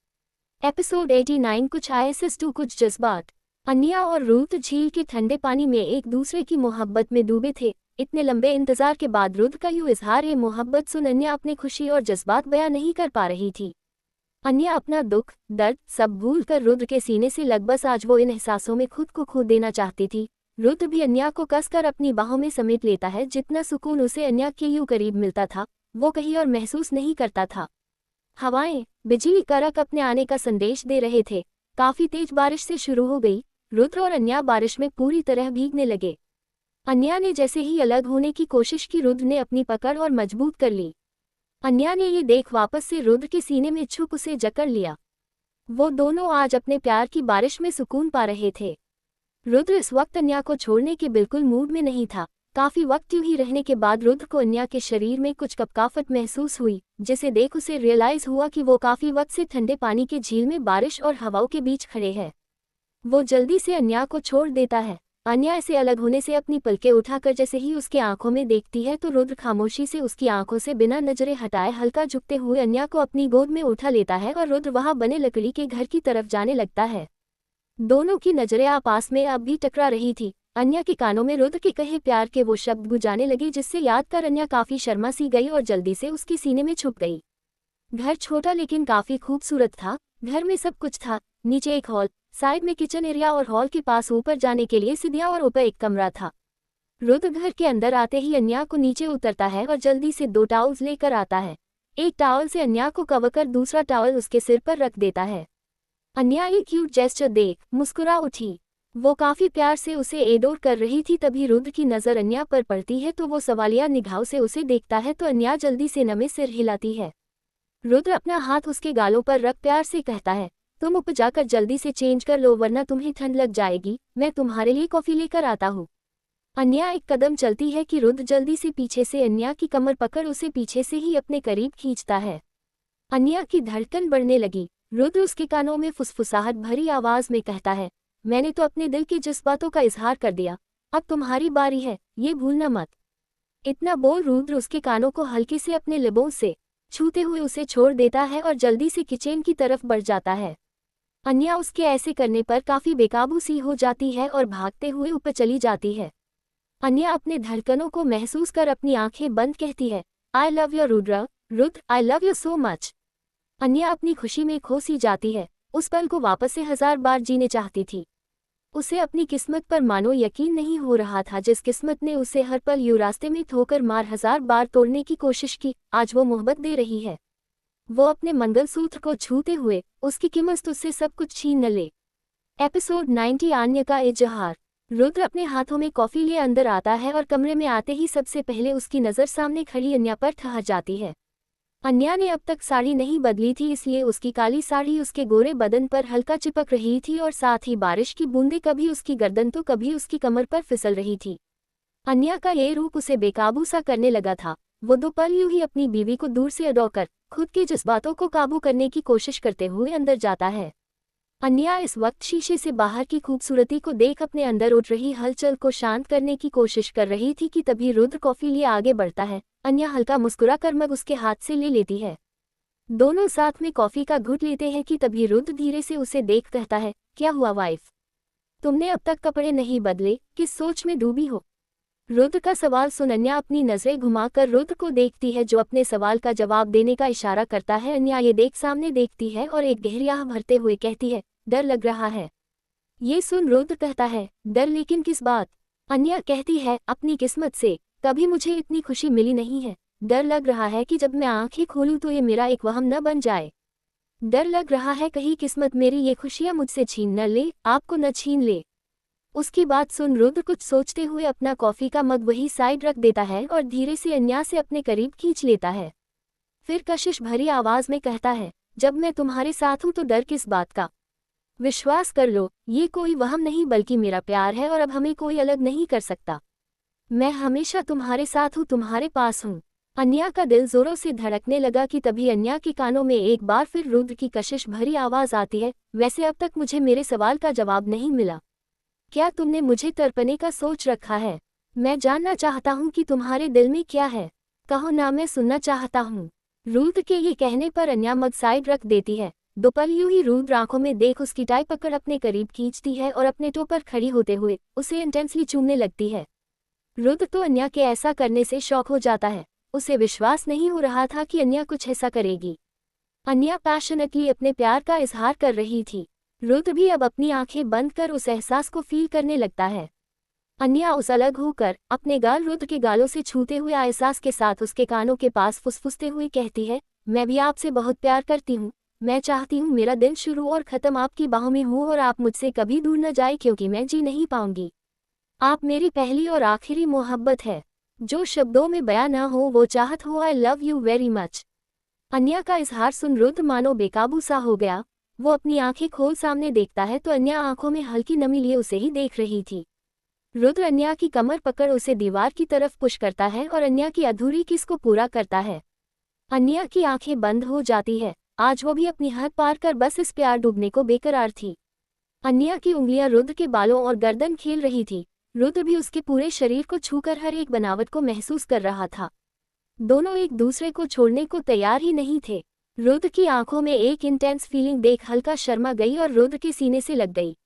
एपिसोड 89 कुछ ISS 2 कुछ जज्बात। अन्या और रुद्र झील के ठंडे पानी में एक दूसरे की मोहब्बत में डूबे थे। इतने लंबे इंतजार के बाद रुद्र का यूं इजहार मोहब्बत सुन अन्या अपनी खुशी और जज्बात बयां नहीं कर पा रही थी। अन्या अपना दुख दर्द सब भूल कर रुद्र के सीने से लग, बस आज वो इन एहसासों में खुद को खो देना चाहती थी। रुद्र भी अन्या को कसकर अपनी बाहों में समेट लेता है। जितना सुकून उसे अन्या के यूं करीब मिलता था वो कहीं और महसूस नहीं करता था। हवाएं बिजली कड़क अपने आने का संदेश दे रहे थे। काफी तेज बारिश से शुरू हो गई। रुद्र और अन्या बारिश में पूरी तरह भीगने लगे। अन्या ने जैसे ही अलग होने की कोशिश की, रुद्र ने अपनी पकड़ और मजबूत कर ली। अन्या ने ये देख वापस से रुद्र के सीने में छुप उसे जकड़ लिया। वो दोनों आज अपने प्यार की बारिश में सुकून पा रहे थे। रुद्र इस वक्त अन्या को छोड़ने के बिल्कुल मूड में नहीं था। काफी वक्त यूं ही रहने के बाद रुद्र को अन्या के शरीर में कुछ कपकाफट महसूस हुई, जिसे देख उसे रियलाइज हुआ कि वो काफी वक्त से ठंडे पानी के झील में बारिश और हवाओं के बीच खड़े हैं। वो जल्दी से अन्या को छोड़ देता है। अन्या ऐसे अलग होने से अपनी पलकें उठाकर जैसे ही उसके आंखों में देखती है तो रुद्र खामोशी से उसकी आंखों से बिना नजरें हटाए हल्का झुकते हुए अन्या को अपनी गोद में उठा लेता है और रुद्र वहां बने लकड़ी के घर की तरफ जाने लगता है। दोनों की नजरें आपस में अब भी टकरा रही थी। अन्या के कानों में रुद्र के कहे प्यार के वो शब्द गुंजाने लगे, जिससे याद कर अन्या काफी शर्मा सी गई और जल्दी से उसके सीने में छुप गई। घर छोटा लेकिन काफी खूबसूरत था। घर में सब कुछ था। नीचे एक हॉल, साइड में किचन एरिया और हॉल के पास ऊपर जाने के लिए सीढ़ियां और ऊपर एक कमरा था। रुद्र घर के अंदर आते ही अन्या को नीचे उतरता है और जल्दी से 2 टॉवल्स लेकर आता है। एक टॉवल से अन्या को कवर कर दूसरा टॉवल उसके सिर पर रख देता है। अन्या ये क्यूट जेस्चर देख मुस्कुरा उठी। वो काफी प्यार से उसे एडोर कर रही थी। तभी रुद्र की नजर अन्या पर पड़ती है तो वो सवालिया निगाहों से उसे देखता है तो अन्या जल्दी से नमे सिर हिलाती है। रुद्र अपना हाथ उसके गालों पर रख प्यार से कहता है, तुम ऊपर जाकर जल्दी से चेंज कर लो वरना तुम्हें ठंड लग जाएगी, मैं तुम्हारे लिए कॉफी लेकर आता हूँ। अन्या एक कदम चलती है कि रुद्र जल्दी से पीछे से अन्या की कमर पकड़ उसे पीछे से ही अपने करीब खींचता है। अन्या की धड़कन बढ़ने लगी। रुद्र उसके कानों में फुसफुसाहट भरी आवाज में कहता है, मैंने तो अपने दिल की जज्बातों का इजहार कर दिया, अब तुम्हारी बारी है, ये भूलना मत। इतना बोल रुद्र उसके कानों को हल्के से अपने लिबों से छूते हुए उसे छोड़ देता है और जल्दी से किचन की तरफ बढ़ जाता है। अन्या उसके ऐसे करने पर काफी बेकाबू सी हो जाती है और भागते हुए ऊपर चली जाती है। अन्या अपने धड़कनों को महसूस कर अपनी आंखें बंद कहती है, I love you Rudra, Rudra I love you so much. Anya अपनी खुशी में खो सी जाती है। उस पल को वापस से 1000 बार जीने चाहती थी। उसे अपनी किस्मत पर मानो यकीन नहीं हो रहा था। जिस किस्मत ने उसे हर पल यूं रास्ते में ठोकर मार 1000 बार तोड़ने की कोशिश की, आज वो मोहब्बत दे रही है। वो अपने मंगलसूत्र को छूते हुए उसकी कीमत उससे सब कुछ छीन न ले। एपिसोड 90 अन्या का इजहार। रुद्र अपने हाथों में कॉफी लिए अंदर आता है और कमरे में आते ही सबसे पहले उसकी नज़र सामने खड़ी अन्या पर ठहर जाती है। अन्या ने अब तक साड़ी नहीं बदली थी, इसलिए उसकी काली साड़ी उसके गोरे बदन पर हल्का चिपक रही थी और साथ ही बारिश की बूंदें कभी उसकी गर्दन तो कभी उसकी कमर पर फिसल रही थी। अन्या का ये रूप उसे बेकाबू सा करने लगा था। वो 2 पल यूं ही अपनी बीवी को दूर से अडोकर खुद के जज्बातों को काबू करने की कोशिश करते हुए अंदर जाता है। अन्या इस वक्त शीशे से बाहर की खूबसूरती को देख अपने अंदर उठ रही हलचल को शांत करने की कोशिश कर रही थी कि तभी रुद्र कॉफी लिए आगे बढ़ता है। अन्या हल्का मुस्कुरा कर मग उसके हाथ से ले लेती है। दोनों साथ में कॉफी का घुट लेते हैं कि तभी रुद्र धीरे से उसे देख कहता है, क्या हुआ वाइफ, तुमने अब तक कपड़े नहीं बदले, किस सोच में डूबी हो। रुद्र का सवाल सुन अन्या अपनी नजरें घुमाकर रुद्र को देखती है जो अपने सवाल का जवाब देने का इशारा करता है। अन्या ये देख सामने देखती है और एक गहरी आह भरते हुए कहती है, डर लग रहा है। ये सुन रुद्र कहता है, डर लेकिन किस बात। अन्या कहती है, अपनी किस्मत से कभी मुझे इतनी खुशी मिली नहीं है। डर लग रहा है कि जब मैं आंखें खोलूं तो ये मेरा एक वहम न बन जाए। डर लग रहा है कहीं किस्मत मेरी ये खुशियां मुझसे छीन न ले, आपको न छीन ले। उसकी बात सुन रुद्र कुछ सोचते हुए अपना कॉफी का मग वही साइड रख देता है और धीरे से अन्या से अपने करीब खींच लेता है। फिर कशिश भरी आवाज में कहता है, जब मैं तुम्हारे साथ हूं तो डर किस बात का। विश्वास कर लो, ये कोई वहम नहीं बल्कि मेरा प्यार है और अब हमें कोई अलग नहीं कर सकता। मैं हमेशा तुम्हारे साथ हूँ, तुम्हारे पास हूँ। अन्या का दिल जोरों से धड़कने लगा कि तभी अन्या के कानों में एक बार फिर रुद्र की कशिश भरी आवाज आती है, वैसे अब तक मुझे मेरे सवाल का जवाब नहीं मिला। क्या तुमने मुझे तर्पणे का सोच रखा है। मैं जानना चाहता हूँ कि तुम्हारे दिल में क्या है। कहो ना, मैं सुनना चाहता हूँ। रुद्र के ये कहने पर अन्या मग साइड रख देती है। 2 पल यूं ही रुद्र आंखों में देख उसकी टाई पकड़ अपने करीब खींचती है और अपने टो पर खड़ी होते हुए उसे इंटेंसली चूमने लगती है। रुद्र तो अन्या के ऐसा करने से शॉक हो जाता है। उसे विश्वास नहीं हो रहा था कि अन्या कुछ ऐसा करेगी। अन्या पैशनेटली अपने प्यार का इजहार कर रही थी। रुद्र भी अब अपनी आंखें बंद कर उस एहसास को फील करने लगता है। अन्या उस अलग होकर अपने गाल रुद्र के गालों से छूते हुए एहसास के साथ उसके कानों के पास फुसफुसते हुए कहती है, मैं भी आपसे बहुत प्यार करती हूँ। मैं चाहती हूँ मेरा दिन शुरू और ख़त्म आपकी बाहों में हो और आप मुझसे कभी दूर न जाए, क्योंकि मैं जी नहीं पाऊंगी। आप मेरी पहली और आखिरी मोहब्बत है। जो शब्दों में बयां ना हो वो चाहत हो। I love you very much. Anya का इजहार सुन रुद्र मानो बेकाबू सा हो गया। वो अपनी आंखें खोल सामने देखता है तो अन्या आंखों में हल्की नमी लिए उसे ही देख रही थी। रुद्र अन्या की कमर पकड़ उसे दीवार की तरफ पुश करता है और अन्या की अधूरी किस को पूरा करता है। अन्या की आंखें बंद हो जाती है। आज वो भी अपनी हद पार कर बस इस प्यार डूबने को बेकरार थी। अन्या की उंगलियां रुद्र के बालों और गर्दन खेल रही थी। रुद्र भी उसके पूरे शरीर को छूकर हर एक बनावट को महसूस कर रहा था। दोनों एक दूसरे को छोड़ने को तैयार ही नहीं थे। रुद्र की आंखों में एक इंटेंस फीलिंग देख हल्का शर्मा गई और रुद्र के सीने से लग गई।